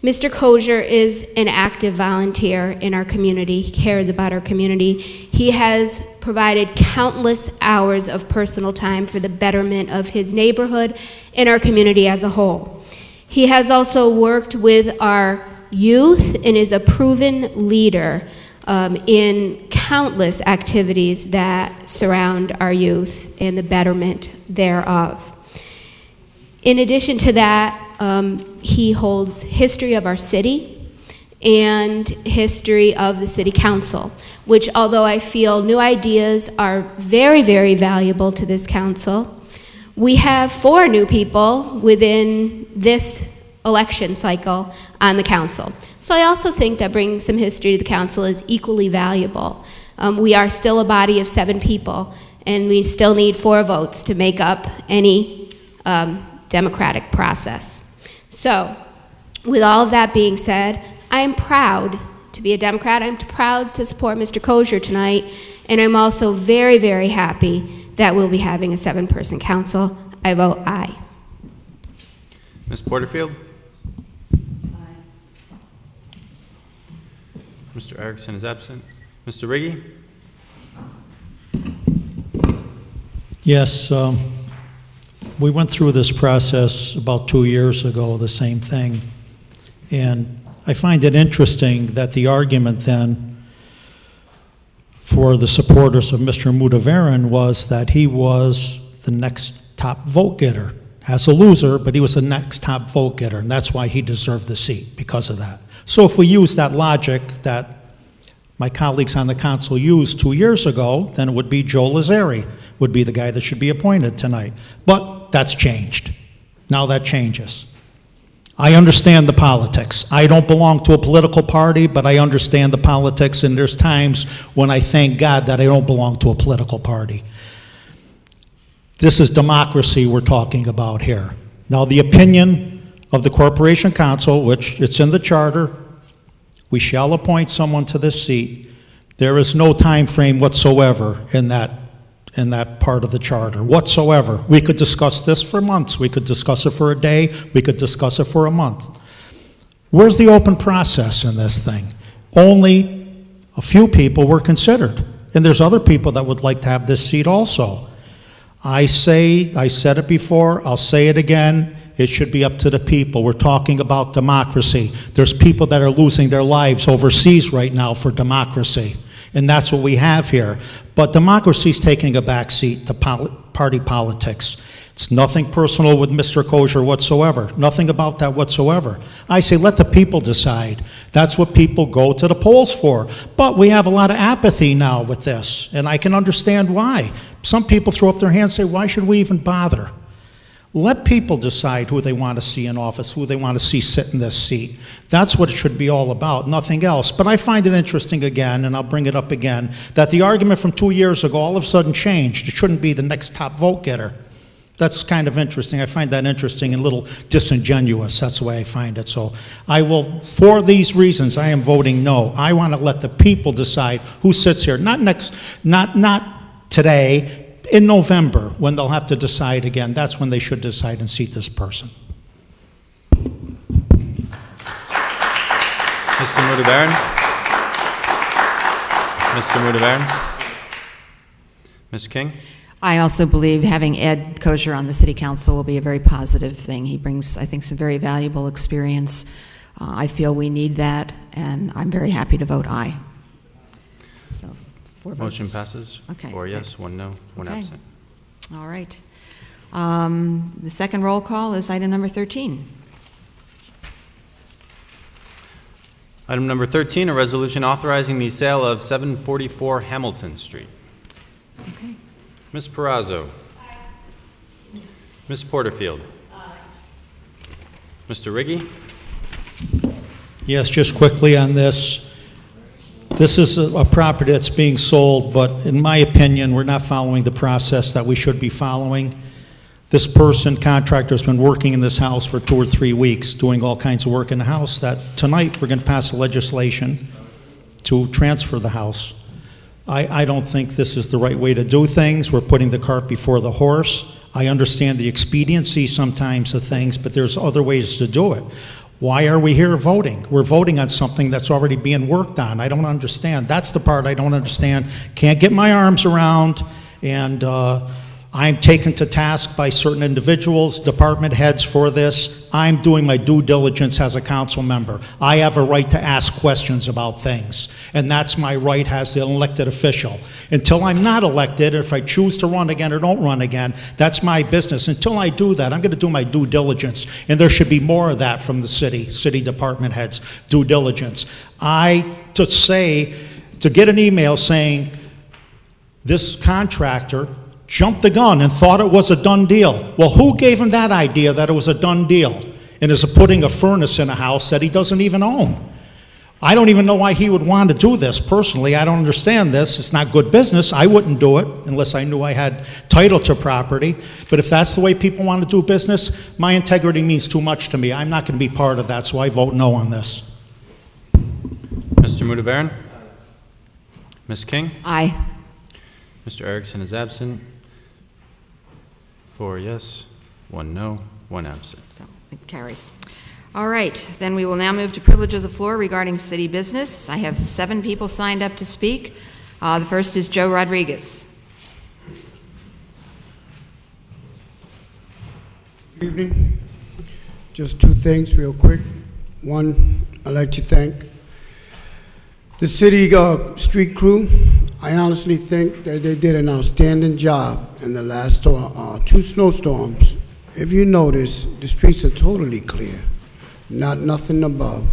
Mr. Kosher is an active volunteer in our community. He cares about our community. He has provided countless hours of personal time for the betterment of his neighborhood and our community as a whole. He has also worked with our youth and is a proven leader in countless activities that surround our youth and the betterment thereof. In addition to that, he holds history of our city and history of the City Council, which, although I feel new ideas are very, very valuable to this council, we have 4 new people within this election cycle on the council. So I also think that bringing some history to the council is equally valuable. We are still a body of 7 people, and we still need 4 votes to make up any democratic process. So, with all of that being said, I am proud to be a Democrat. I'm proud to support Mr. Kosher tonight, and I'm also very, very happy that we'll be having a 7-person council. I vote aye. Ms. Porterfield? Aye. Mr. Erickson is absent. Mr. Riggi? Yes, we went through this process about 2 years ago, the same thing. And I find it interesting that the argument then for the supporters of Mr. Mudavaren was that he was the next top vote getter. As a loser, but he was the next top vote getter, and that's why he deserved the seat, because of that. So if we use that logic that my colleagues on the council used 2 years ago, then it would be Joe Lazzari would be the guy that should be appointed tonight. But that's changed. Now that changes. I understand the politics. I don't belong to a political party, but I understand the politics, and there's times when I thank God that I don't belong to a political party. This is democracy we're talking about here. Now, the opinion of the Corporation Council, which it's in the charter, we shall appoint someone to this seat. There is no time frame whatsoever in that part of the charter, whatsoever. We could discuss this for months. We could discuss it for a day. We could discuss it for a month. Where's the open process in this thing? Only a few people were considered, and there's other people that would like to have this seat also. I said it before, I'll say it again, it should be up to the people. We're talking about democracy. There's people that are losing their lives overseas right now for democracy, and that's what we have here. But democracy's taking a back seat to party politics. It's nothing personal with Mr. Kosher whatsoever, nothing about that whatsoever. I say let the people decide. That's what people go to the polls for. But we have a lot of apathy now with this, and I can understand why. Some people throw up their hands and say, why should we even bother? Let people decide who they want to see in office, who they want to see sit in this seat. That's what it should be all about, nothing else. But I find it interesting again, and I'll bring it up again, that the argument from 2 years ago all of a sudden changed. It shouldn't be the next top vote getter. That's kind of interesting. I find that interesting and a little disingenuous. That's the way I find it. So I will, for these reasons, I am voting no. I want to let the people decide who sits here. Not today, in November, when they'll have to decide again. That's when they should decide and seat this person. Mr. Mudavaren? Mr. Mudavaren? Ms. King? I also believe having Ed Kosher on the city council will be a very positive thing. He brings, I think, some very valuable experience. I feel we need that, and I'm very happy to vote aye. So, 4 votes. Motion passes. Okay. 4 yes, 1 no, 1 Okay. absent. All right. The second roll call is item number 13. Item number 13, a resolution authorizing the sale of 744 Hamilton Street. Okay. Ms. Perazzo. Ms. Porterfield. Mr. Riggi. Yes, just quickly on this. This is a property that's being sold, but in my opinion, we're not following the process that we should be following. This person, contractor, has been working in this house for 2 or 3 weeks, doing all kinds of work in the house, that tonight we're going to pass legislation to transfer the house. I don't think this is the right way to do things. We're putting the cart before the horse. I understand the expediency sometimes of things, but there's other ways to do it. Why are we here voting? We're voting on something that's already being worked on. I don't understand. That's the part I don't understand. Can't get my arms around, and I'm taken to task by certain individuals, department heads for this. I'm doing my due diligence as a council member. I have a right to ask questions about things, and that's my right as an elected official. Until I'm not elected, if I choose to run again or don't run again, that's my business. Until I do that, I'm going to do my due diligence, and there should be more of that from the city department heads, due diligence. To get an email saying this contractor jumped the gun and thought it was a done deal. Well, who gave him that idea that it was a done deal and is putting a furnace in a house that he doesn't even own? I don't even know why he would want to do this personally. I don't understand this. It's not good business. I wouldn't do it unless I knew I had title to property. But if that's the way people want to do business, my integrity means too much to me. I'm not going to be part of that, so I vote no on this. Mr. Mudavaren? Ms. King? Aye. Mr. Erickson is absent. 4 yes, 1 no, 1 absent. So it carries. All right, then we will now move to privilege of the floor regarding city business. I have 7 people signed up to speak. The first is Joe Rodriguez. Good evening. Just 2 things real quick. One, I'd like to thank the city street crew. I honestly think that they did an outstanding job in the last 2 snowstorms. If you notice, the streets are totally clear, nothing above.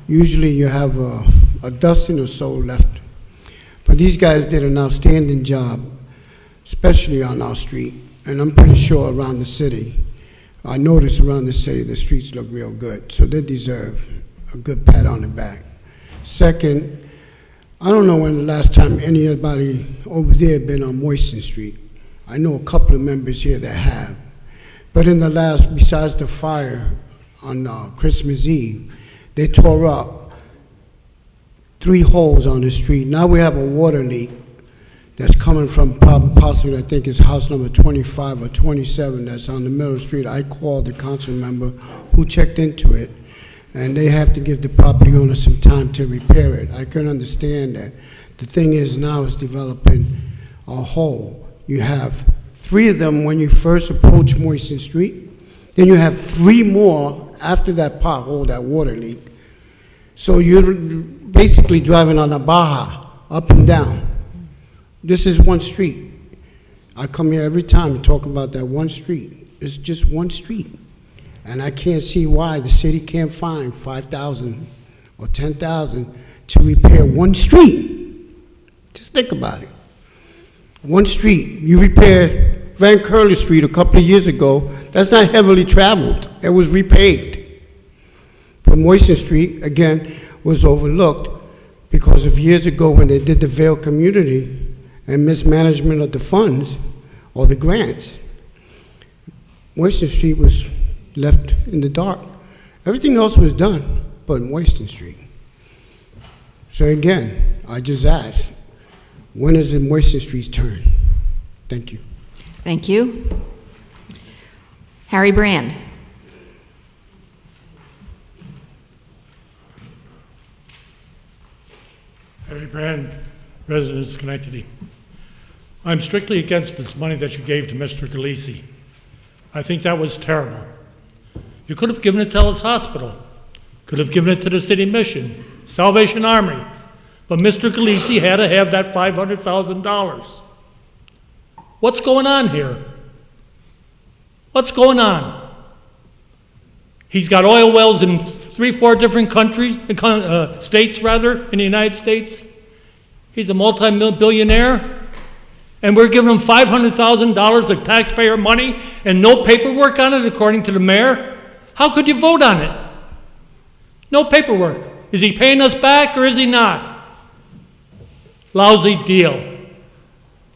Usually you have a dozen or so left. But these guys did an outstanding job, especially on our street, and I'm pretty sure around the city. I noticed around the city the streets look real good, so they deserve a good pat on the back. Second, I don't know when the last time anybody over there been on Moisten Street. I know a couple of members here that have. But in the last, besides the fire on Christmas Eve, they tore up 3 holes on the street. Now we have a water leak that's coming from possibly, I think it's house number 25 or 27 that's on the middle of the street. I called the council member who checked into it, and they have to give the property owner some time to repair it. I can understand that. The thing is now it's developing a hole. You have 3 of them when you first approach Moisten Street, then you have 3 more after that pothole, that water leak. So you're basically driving on a Baja, up and down. This is one street. I come here every time and talk about that one street. It's just one street. And I can't see why the city can't find $5,000 or $10,000 to repair one street. Just think about it. One street. You repaired Van Curley Street a couple of years ago. That's not heavily traveled. It was repaved. But Moisten Street, again, was overlooked because of years ago when they did the Vail community and mismanagement of the funds or the grants. Moisten Street was left in the dark. Everything else was done but Moisten Street. So again, I just ask, when is it Moisten Street's turn? Thank you. Thank you. Harry Brand. Harry Brand, resident of Schenectady. I'm strictly against this money that you gave to Mr. Galisi. I think that was terrible. You could have given it to Ellis Hospital, could have given it to the city mission, Salvation Army, but Mr. Galisi had to have that $500,000. What's going on here? What's going on? He's got oil wells in 3-4 different countries, states rather, in the United States. He's a multi-billionaire. And we're giving him $500,000 of taxpayer money and no paperwork on it, according to the mayor? How could you vote on it? No paperwork. Is he paying us back or is he not? Lousy deal.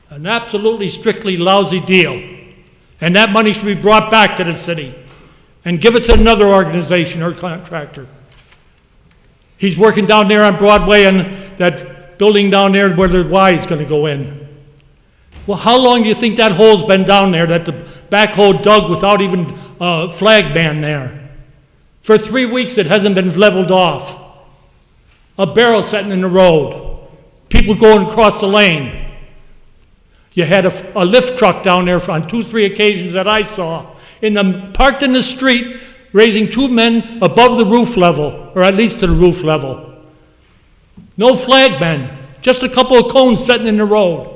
An absolutely strictly lousy deal. And that money should be brought back to the city and give it to another organization or contractor. He's working down there on Broadway and that building down there where the Y is going to go in. Well, how long do you think that hole's been down there, that the backhoe dug without even a flag man there? For 3 weeks it hasn't been leveled off. A barrel sitting in the road. People going across the lane. You had a lift truck down there on 2-3 occasions that I saw, parked in the street, raising 2 men above the roof level, or at least to the roof level. No flag men, just a couple of cones sitting in the road.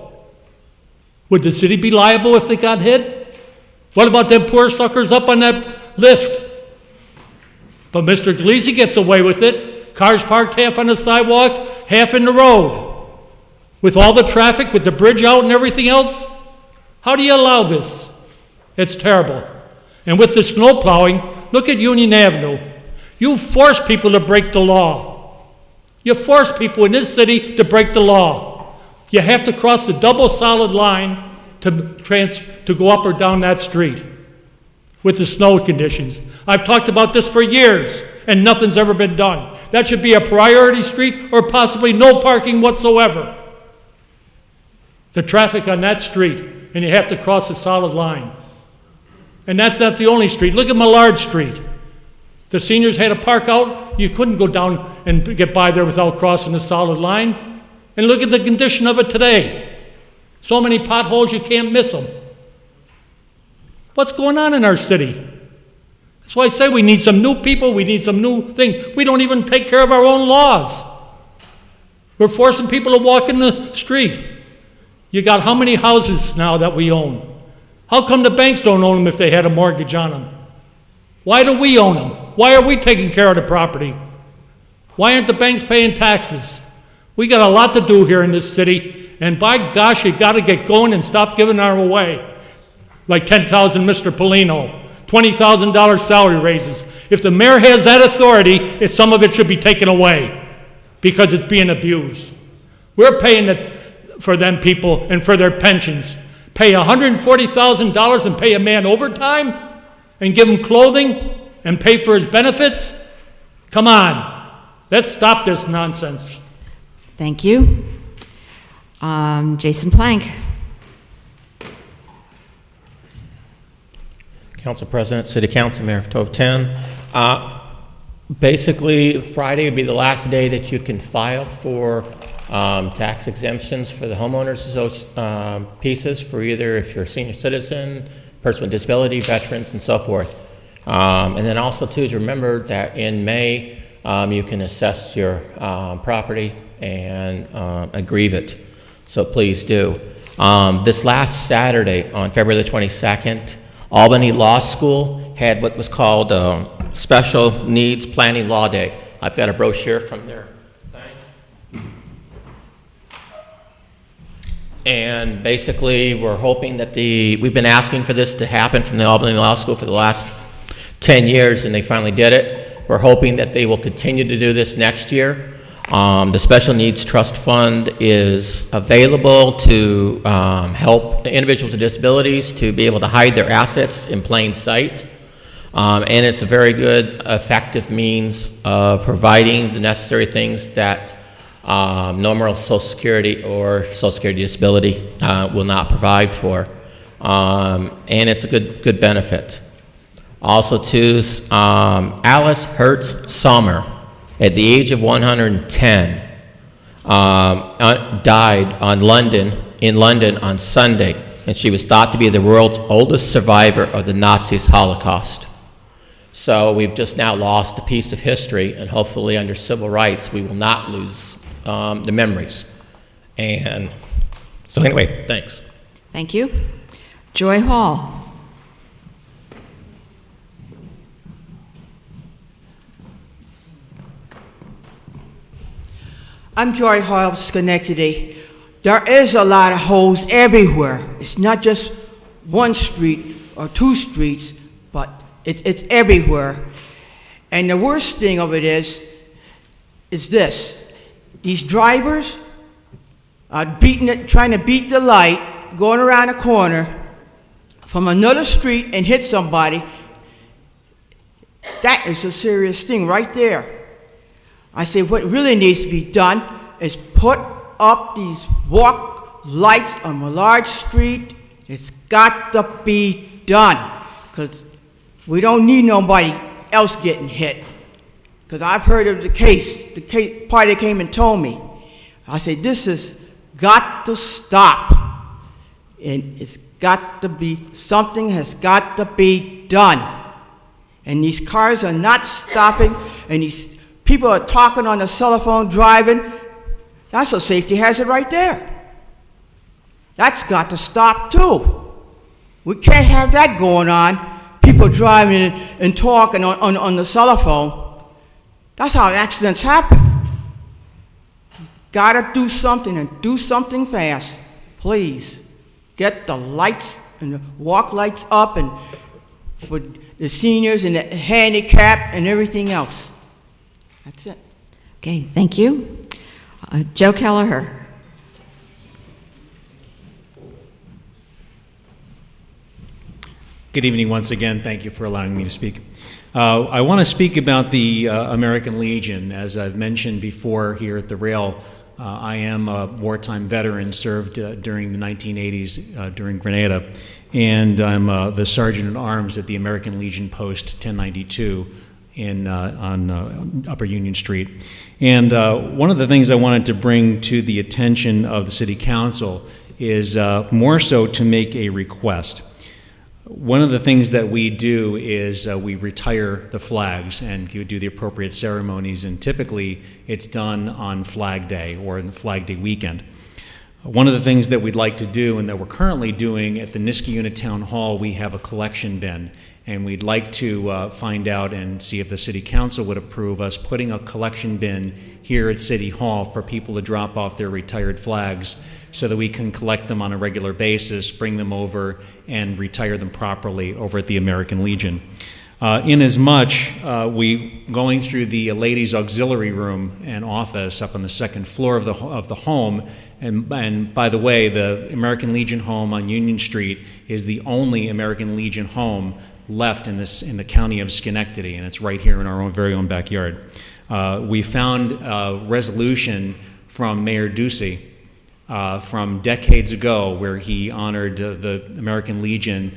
Would the city be liable if they got hit? What about them poor suckers up on that lift? But Mr. Galisi gets away with it. Cars parked half on the sidewalk, half in the road. With all the traffic, with the bridge out and everything else? How do you allow this? It's terrible. And with the snow plowing, look at Union Avenue. You force people to break the law. You force people in this city to break the law. You have to cross the double solid line to go up or down that street with the snow conditions. I've talked about this for years, and nothing's ever been done. That should be a priority street or possibly no parking whatsoever. The traffic on that street, and you have to cross the solid line. And that's not the only street. Look at Millard Street. The seniors had to park out. You couldn't go down and get by there without crossing the solid line. And look at the condition of it today. So many potholes, you can't miss them. What's going on in our city? That's why I say we need some new people, we need some new things. We don't even take care of our own laws. We're forcing people to walk in the street. You got how many houses now that we own? How come the banks don't own them if they had a mortgage on them? Why do we own them? Why are we taking care of the property? Why aren't the banks paying taxes? We got a lot to do here in this city, and by gosh, you got to get going and stop giving our away. Like $10,000 Mr. Polino, $20,000 salary raises. If the mayor has that authority, some of it should be taken away because it's being abused. We're paying it for them people and for their pensions. Pay $140,000 and pay a man overtime and give him clothing and pay for his benefits? Come on, let's stop this nonsense. Thank you. Jason Plank. Council President, City Council, Mayor of 10. Basically, Friday would be the last day that you can file for tax exemptions for the homeowners pieces for either if you're a senior citizen, person with disability, veterans, and so forth. And then also, too, is remember that in May, you can assess your property and aggrieve it. So please do. This last Saturday, on February the 22nd, Albany Law School had what was called Special Needs Planning Law Day. I've got a brochure from there. And basically, we're hoping that we've been asking for this to happen from the Albany Law School for the last 10 years, and they finally did it. We're hoping that they will continue to do this next year. The Special Needs Trust Fund is available to help individuals with disabilities to be able to hide their assets in plain sight. And it's a very good, effective means of providing the necessary things that normal Social Security or Social Security disability will not provide for. And it's a good benefit. Also, too, Alice Hertz Sommer, at the age of 110, died on London in London on Sunday, and she was thought to be the world's oldest survivor of the Nazis' Holocaust. So we've just now lost a piece of history, and hopefully under civil rights we will not lose the memories. And so anyway, thanks. Thank you. Joy Hall. I'm Joy Hall of Schenectady. There is a lot of holes everywhere. It's not just one street or two streets, but it's everywhere. And the worst thing of it is this. These drivers are trying to beat the light, going around a corner from another street and hit somebody. That is a serious thing right there. I say what really needs to be done is put up these walk lights on a large street. It's got to be done, because we don't need nobody else getting hit. Because I've heard of the case party came and told me. I say this has got to stop, and it's got to be, something has got to be done. And these cars are not stopping, and these people are talking on the cell phone, driving. That's a safety hazard right there. That's got to stop too. We can't have that going on. People driving and talking on the cell phone. That's how accidents happen. Gotta do something, and do something fast. Please. Get the lights and the walk lights up, and for the seniors and the handicapped and everything else. That's it. Okay, thank you. Joe Kelleher. Good evening once again. Thank you for allowing me to speak. I want to speak about the American Legion. As I've mentioned before here at the Rail, I am a wartime veteran, served during the 1980s during Grenada, and I'm the Sergeant at Arms at the American Legion Post 1092 on Upper Union Street. And one of the things I wanted to bring to the attention of the City Council is more so to make a request. One of the things that we do is we retire the flags and do the appropriate ceremonies, and typically it's done on Flag Day or in the Flag Day weekend. One of the things that we'd like to do, and that we're currently doing at the Niskayuna Town Hall, we have a collection bin, and we'd like to find out and see if the City Council would approve us putting a collection bin here at City Hall for people to drop off their retired flags, so that we can collect them on a regular basis, bring them over, and retire them properly over at the American Legion. Inasmuch, we going through the ladies' auxiliary room and office up on the second floor of the home, and by the way, the American Legion home on Union Street is the only American Legion home left in the county of Schenectady, and it's right here in our very own backyard. We found a resolution from Mayor Ducey from decades ago, where he honored the American Legion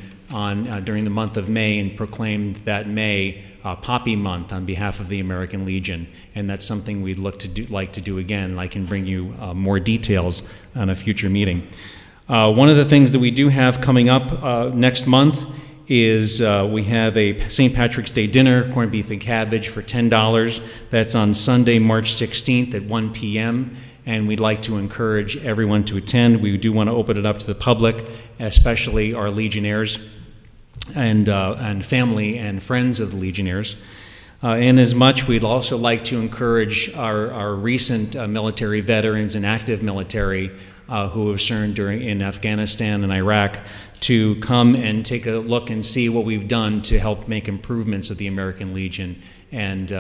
during the month of May and proclaimed that May Poppy Month on behalf of the American Legion, and that's something we'd like to do again. And I can bring you more details on a future meeting. One of the things that we do have coming up next month is we have a St. Patrick's Day dinner, corned beef and cabbage for $10. That's on Sunday, March 16th at 1 p.m., and we'd like to encourage everyone to attend. We do want to open it up to the public, especially our Legionnaires and family and friends of the Legionnaires. Inasmuch, we'd also like to encourage our recent military veterans and active military who have served in Afghanistan and Iraq to come and take a look and see what we've done to help make improvements of the American Legion and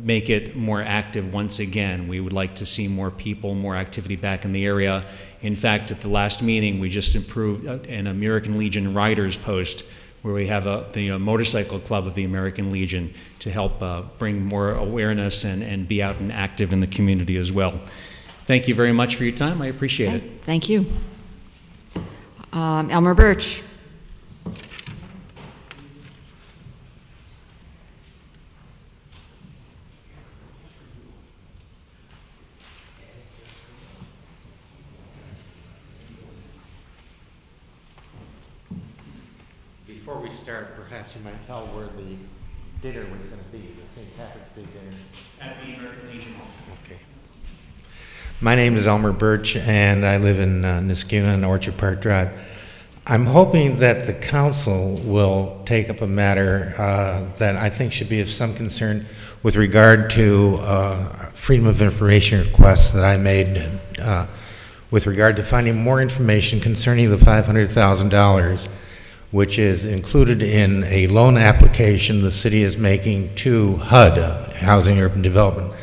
make it more active once again. We would like to see more people, more activity back in the area. In fact, at the last meeting, we just improved an American Legion Riders Post, where we have the motorcycle club of the American Legion to help bring more awareness and be out and active in the community as well. Thank you very much for your time. I appreciate it. Thank you. Elmer Birch. Before we start, perhaps you might tell where the dinner was going to be, the St. Patrick's Day dinner. At the American Legion Hall. Okay. My name is Elmer Birch, and I live in Niskuna and Orchard Park Drive. I'm hoping that the council will take up a matter that I think should be of some concern with regard to freedom of information requests that I made with regard to finding more information concerning the $500,000, which is included in a loan application the city is making to HUD, Housing Urban Development,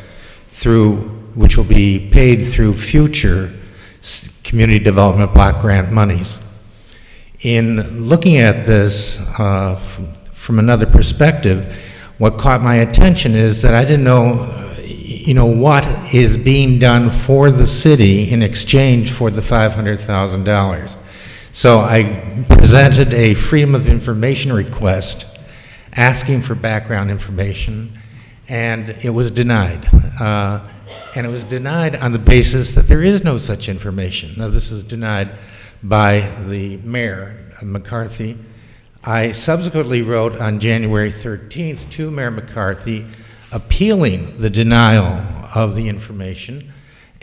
which will be paid through future community development block grant monies. In looking at this from another perspective, what caught my attention is that I didn't know, what is being done for the city in exchange for the $500,000. So I presented a Freedom of Information request asking for background information, and it was denied. And it was denied on the basis that there is no such information. Now, this was denied by the mayor, McCarthy. I subsequently wrote on January 13th to Mayor McCarthy appealing the denial of the information,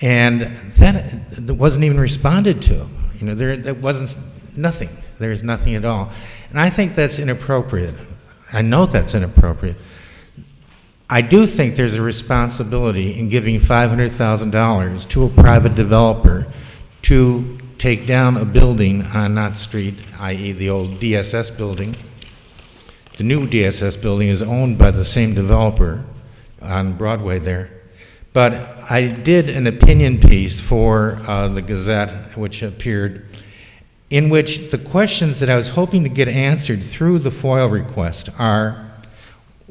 and that wasn't even responded to. There wasn't nothing. There's nothing at all. And I think that's inappropriate. I know that's inappropriate. I do think there's a responsibility in giving $500,000 to a private developer to take down a building on Knott Street, i.e. the old DSS building. The new DSS building is owned by the same developer on Broadway there. But I did an opinion piece for the Gazette, which appeared, in which the questions that I was hoping to get answered through the FOIL request are,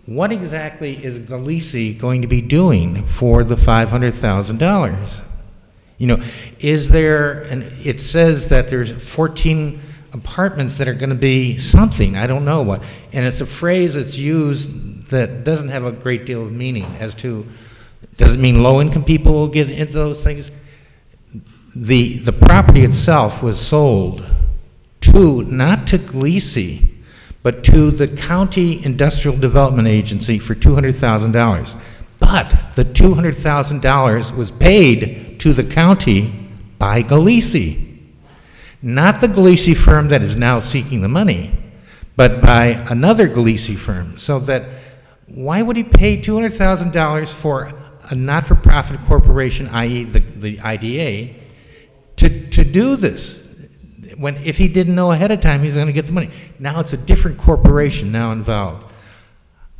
what exactly is Galisi going to be doing for the $500,000? Is there, and it says that there's 14 apartments that are going to be something, I don't know what, and it's a phrase that's used that doesn't have a great deal of meaning as to, does it mean low-income people will get into those things? The property itself was sold not to Galisi, but to the County Industrial Development Agency for $200,000. But the $200,000 was paid to the county by Galisi, not the Galisi firm that is now seeking the money, but by another Galisi firm. So that, why would he pay $200,000 for a not-for-profit corporation, i.e. the IDA, to do this? If he didn't know ahead of time he's going to get the money. Now it's a different corporation now involved.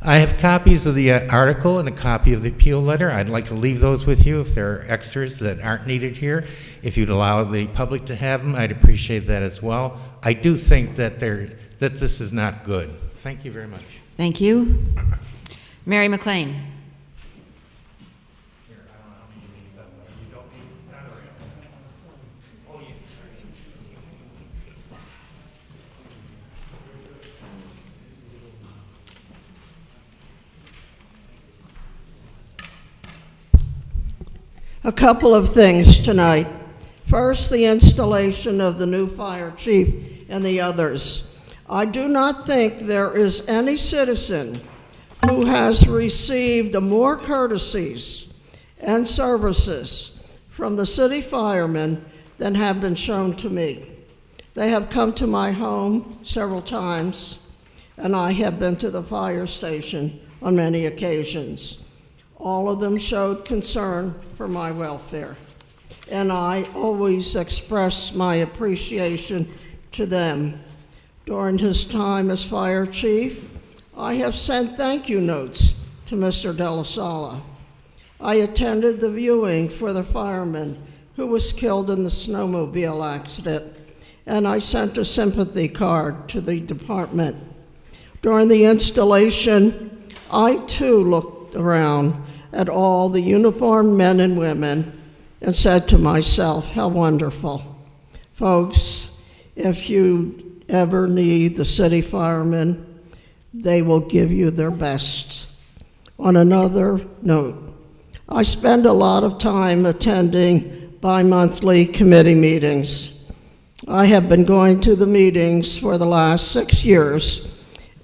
I have copies of the article and a copy of the appeal letter. I'd like to leave those with you if there are extras that aren't needed here. If you'd allow the public to have them, I'd appreciate that as well. I do think that this is not good. Thank you very much. Thank you. Mary McLean. A couple of things tonight. First, the installation of the new fire chief and the others. I do not think there is any citizen who has received more courtesies and services from the city firemen than have been shown to me. They have come to my home several times, and I have been to the fire station on many occasions. All of them showed concern for my welfare, and I always express my appreciation to them. During his time as fire chief, I have sent thank you notes to Mr. De La Sala. I attended the viewing for the fireman who was killed in the snowmobile accident, and I sent a sympathy card to the department. During the installation, I too looked around at all the uniformed men and women and said to myself, how wonderful. Folks, if you ever need the city firemen, they will give you their best. On another note, I spend a lot of time attending bi-monthly committee meetings. I have been going to the meetings for the last 6 years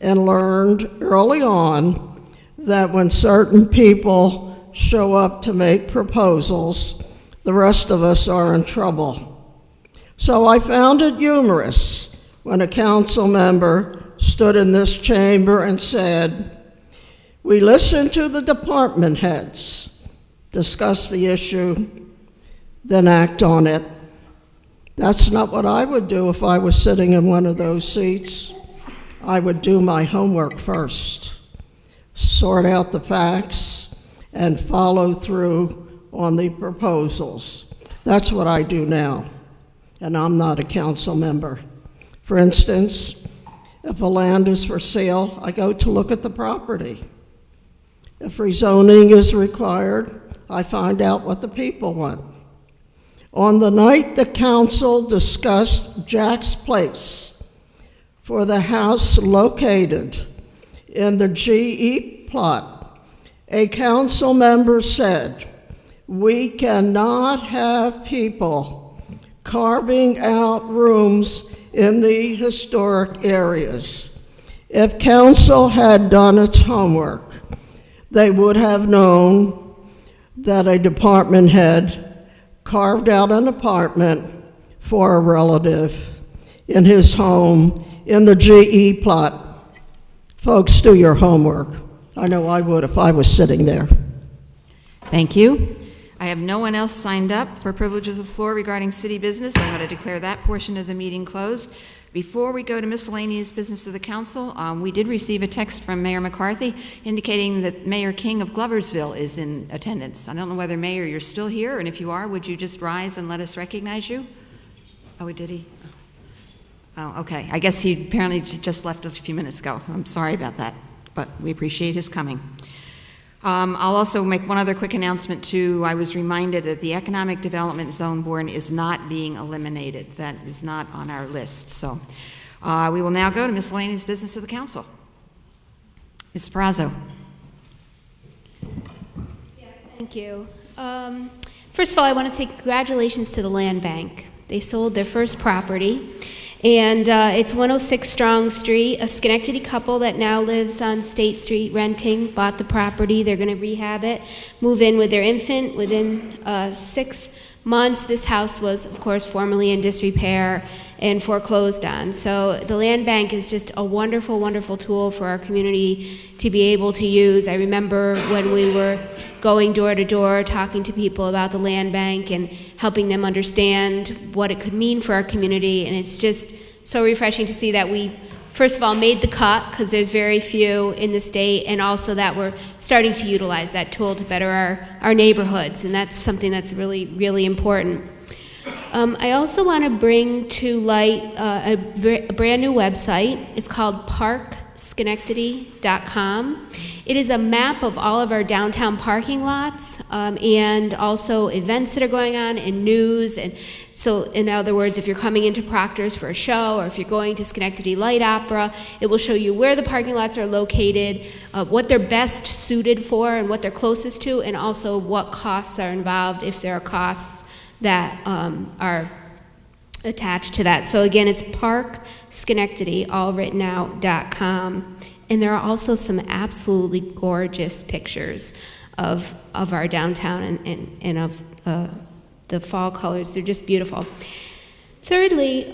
and learned early on that when certain people show up to make proposals, the rest of us are in trouble. So I found it humorous when a council member stood in this chamber and said, "We listen to the department heads, discuss the issue, then act on it." That's not what I would do if I was sitting in one of those seats. I would do my homework first, sort out the facts, and follow through on the proposals. That's what I do now, and I'm not a council member. For instance, if a land is for sale, I go to look at the property. If rezoning is required, I find out what the people want. On the night the council discussed Jack's Place for the house located in the GE plot, a council member said, "We cannot have people carving out rooms in the historic areas." If council had done its homework, they would have known that a department head carved out an apartment for a relative in his home in the GE plot. Folks, do your homework. I know I would if I was sitting there. Thank you. I have no one else signed up for privilege of the floor regarding city business. I'm going to declare that portion of the meeting closed. Before we go to miscellaneous business of the council, we did receive a text from Mayor McCarthy indicating that Mayor King of Gloversville is in attendance. I don't know whether, Mayor, you're still here, and if you are, would you just rise and let us recognize you? Oh, did he? Oh, okay. I guess he apparently just left a few minutes ago. I'm sorry about that, but we appreciate his coming. I'll also make one other quick announcement too. I was reminded that the Economic Development Zone Board is not being eliminated. That is not on our list. So we will now go to miscellaneous business of the council. Ms. Perazo. Yes, thank you. First of all, I want to say congratulations to the Land Bank. They sold their first property. And it's 106 Strong Street. A Schenectady couple that now lives on State Street renting bought the property. They're going to rehab it, move in with their infant. Within 6 months, this house was, of course, formerly in disrepair and foreclosed on. So the Land Bank is just a wonderful, wonderful tool for our community to be able to use. I remember when we were going door to door, talking to people about the Land Bank and helping them understand what it could mean for our community. And it's just so refreshing to see that we, first of all, made the cut, because there's very few in the state, and also that we're starting to utilize that tool to better our neighborhoods. And that's something that's really, really important. I also want to bring to light a brand new website. It's called parkschenectady.com. It is a map of all of our downtown parking lots and also events that are going on and news. And so, in other words, if you're coming into Proctor's for a show, or if you're going to Schenectady Light Opera, it will show you where the parking lots are located, what they're best suited for and what they're closest to, and also what costs are involved, if there are costs that are attached to that. So again, it's parkschenectady, all written out.com. And there are also some absolutely gorgeous pictures of our downtown and of the fall colors. They're just beautiful. Thirdly,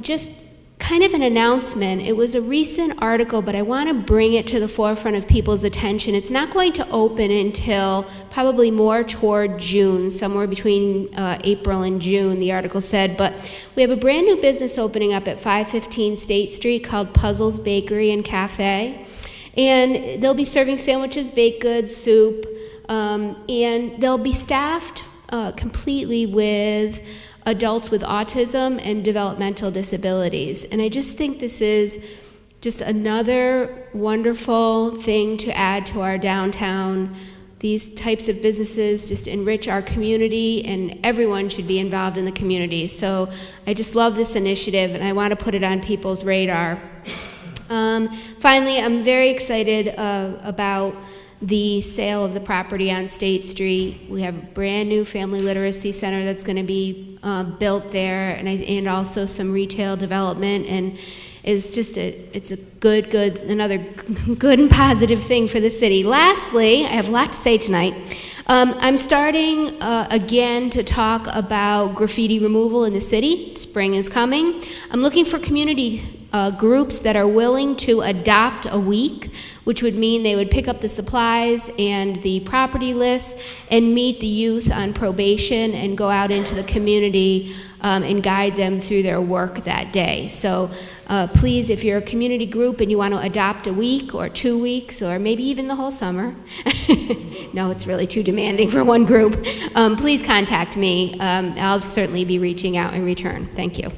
just kind of an announcement. It was a recent article, but I want to bring it to the forefront of people's attention. It's not going to open until probably more toward June, somewhere between April and June, the article said. But we have a brand new business opening up at 515 State Street called Puzzles Bakery and Cafe. And they'll be serving sandwiches, baked goods, soup, and they'll be staffed completely with adults with autism and developmental disabilities. And I just think this is just another wonderful thing to add to our downtown. These types of businesses just enrich our community, and everyone should be involved in the community. So I just love this initiative, and I want to put it on people's radar. Finally, I'm very excited about the sale of the property on State Street. We have a brand new family literacy center that's going to be built there, and also some retail development, and it's just it's a another good and positive thing for the city. Lastly, I have a lot to say tonight. I'm starting again to talk about graffiti removal in the city. Spring is coming. I'm looking for community groups that are willing to adopt a week, which would mean they would pick up the supplies and the property lists and meet the youth on probation and go out into the community and guide them through their work that day. So please, if you're a community group and you want to adopt a week or 2 weeks or maybe even the whole summer, no, it's really too demanding for one group, please contact me. I'll certainly be reaching out in return. Thank you.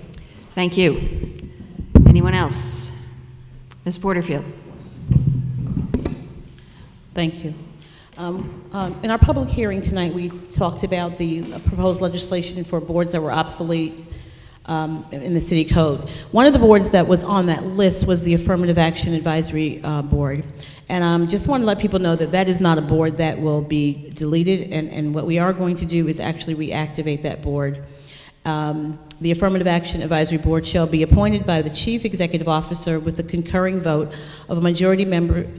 Thank you. Anyone else? Ms. Porterfield. Thank you. In our public hearing tonight, we talked about the proposed legislation for boards that were obsolete in the city code. One of the boards that was on that list was the Affirmative Action Advisory Board. And just want to let people know that that is not a board that will be deleted, and what we are going to do is actually reactivate that board. The Affirmative Action Advisory Board shall be appointed by the Chief Executive Officer with the concurring vote of a majority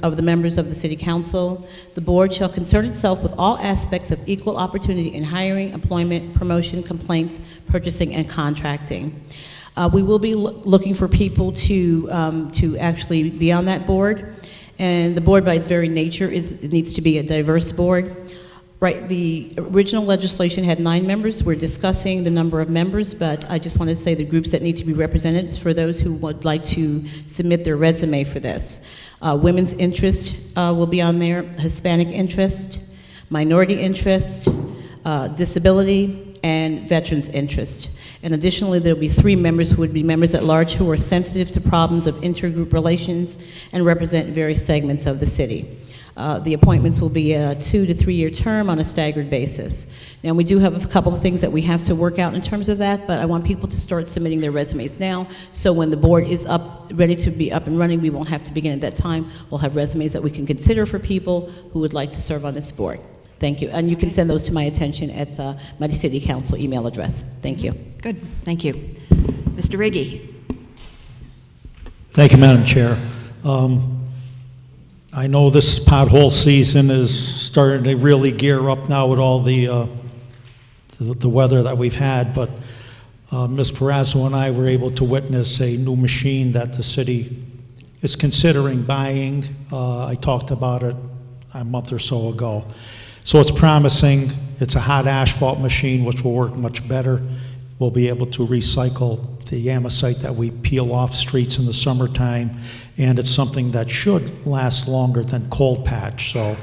of the members of the City Council. The board shall concern itself with all aspects of equal opportunity in hiring, employment, promotion, complaints, purchasing, and contracting. We will be looking for people to actually be on that board, and the board by its very nature it needs to be a diverse board. Right, the original legislation had 9 members. We're discussing the number of members, but I just want to say the groups that need to be represented for those who would like to submit their resume for this. Women's interest will be on there, Hispanic interest, minority interest, disability, and veterans interest. And additionally, there will be 3 members who would be members at large who are sensitive to problems of intergroup relations and represent various segments of the city. The appointments will be a 2 to 3 year term on a staggered basis. Now, we do have a couple of things that we have to work out in terms of that, but I want people to start submitting their resumes now, so when the board is ready to be up and running, we won't have to begin at that time. We'll have resumes that we can consider for people who would like to serve on this board. Thank you. And you can send those to my attention at my City Council email address. Thank you. Good. Thank you. Mr. Riggi. Thank you, Madam Chair. I know this pothole season is starting to really gear up now with all the weather that we've had, but Ms. Perazzo and I were able to witness a new machine that the city is considering buying. I talked about it a month or so ago. So it's promising. It's a hot asphalt machine, which will work much better. We'll be able to recycle the amosite that we peel off streets in the summertime, and it's something that should last longer than cold patch. So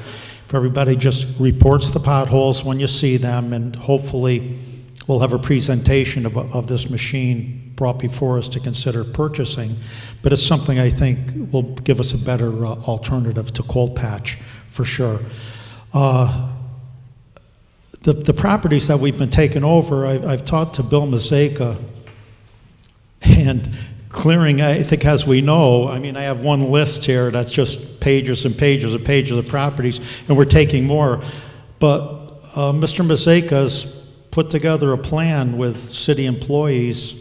if everybody just reports the potholes when you see them, and hopefully we'll have a presentation of this machine brought before us to consider purchasing, but it's something I think will give us a better alternative to cold patch for sure. The properties that we've been taking over, I've talked to Bill Mazeka, and clearing, I think, as we know, I mean, I have one list here that's just pages and pages and pages of properties, and we're taking more. But Mr. Mazeka's put together a plan with city employees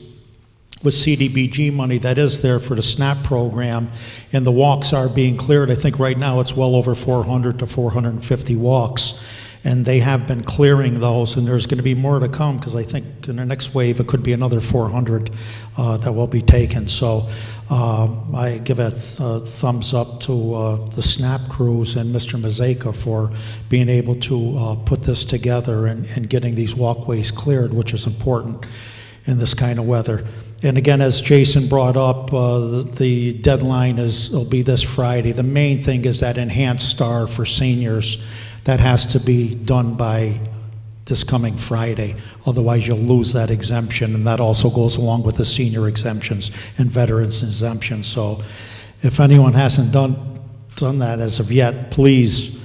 with CDBG money that is there for the SNAP program, and the walks are being cleared. I think right now it's well over 400 to 450 walks. And they have been clearing those, and there's going to be more to come, because I think in the next wave it could be another 400 that will be taken. So I give a thumbs up to the SNAP crews and Mr. Mazeka for being able to put this together and getting these walkways cleared, which is important in this kind of weather. And again, as Jason brought up, the deadline will be this Friday. The main thing is that enhanced star for seniors. That has to be done by this coming Friday. Otherwise, you'll lose that exemption, and that also goes along with the senior exemptions and veterans exemptions. So if anyone hasn't done that as of yet, please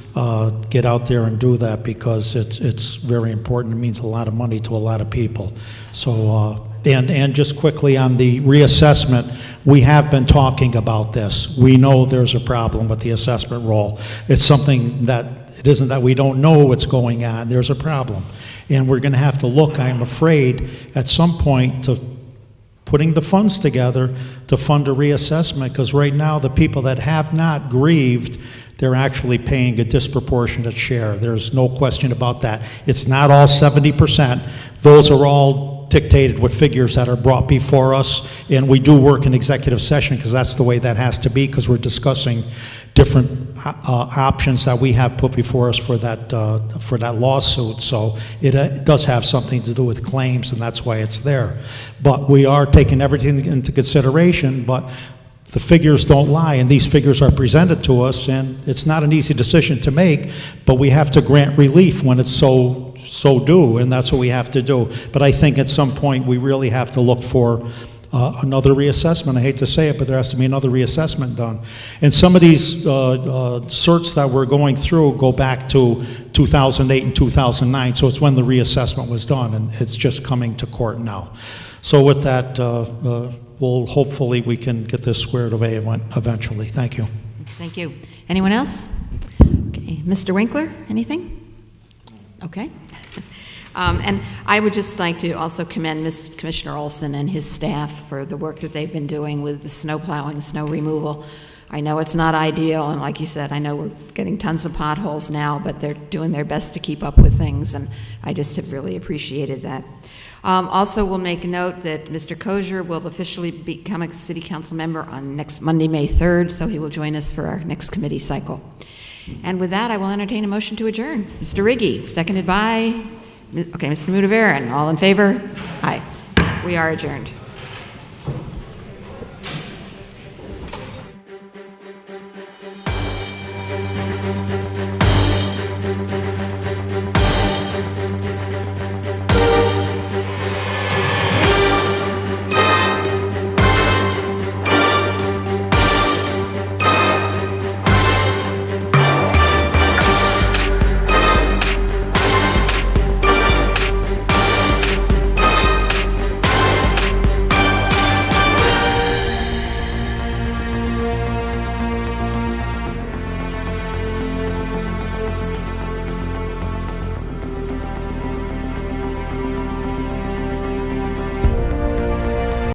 get out there and do that, because it's very important. It means a lot of money to a lot of people. So And just quickly on the reassessment, we have been talking about this. We know there's a problem with the assessment roll. It's something that, it isn't that we don't know what's going on, there's a problem. And we're gonna have to look, I'm afraid, at some point to putting the funds together to fund a reassessment, because right now the people that have not grieved, they're actually paying a disproportionate share. There's no question about that. It's not all 70%. Those are all dictated with figures that are brought before us, and we do work in executive session because that's the way that has to be, because we're discussing different options that we have put before us for that lawsuit. So it does have something to do with claims, and that's why it's there. But we are taking everything into consideration, but the figures don't lie, and these figures are presented to us, and it's not an easy decision to make, but we have to grant relief when it's so due, and that's what we have to do. But I think at some point we really have to look for another reassessment. I hate to say it, but there has to be another reassessment done. And some of these certs that we're going through go back to 2008 and 2009, so it's when the reassessment was done, and it's just coming to court now. So with that, hopefully we can get this squared away eventually. Thank you. Thank you. Anyone else? Okay, Mr. Winkler, anything? Okay. And I would just like to also commend Commissioner Olson and his staff for the work that they've been doing with the snow plowing, snow removal. I know it's not ideal, and like you said, I know we're getting tons of potholes now, but they're doing their best to keep up with things, and I just have really appreciated that. Also, we'll make a note that Mr. Kozier will officially become a City Council member on next Monday, May 3rd, so he will join us for our next committee cycle. And with that, I will entertain a motion to adjourn. Mr. Riggi, seconded by, okay, Mr. Mudavaren. All in favor? Aye. We are adjourned.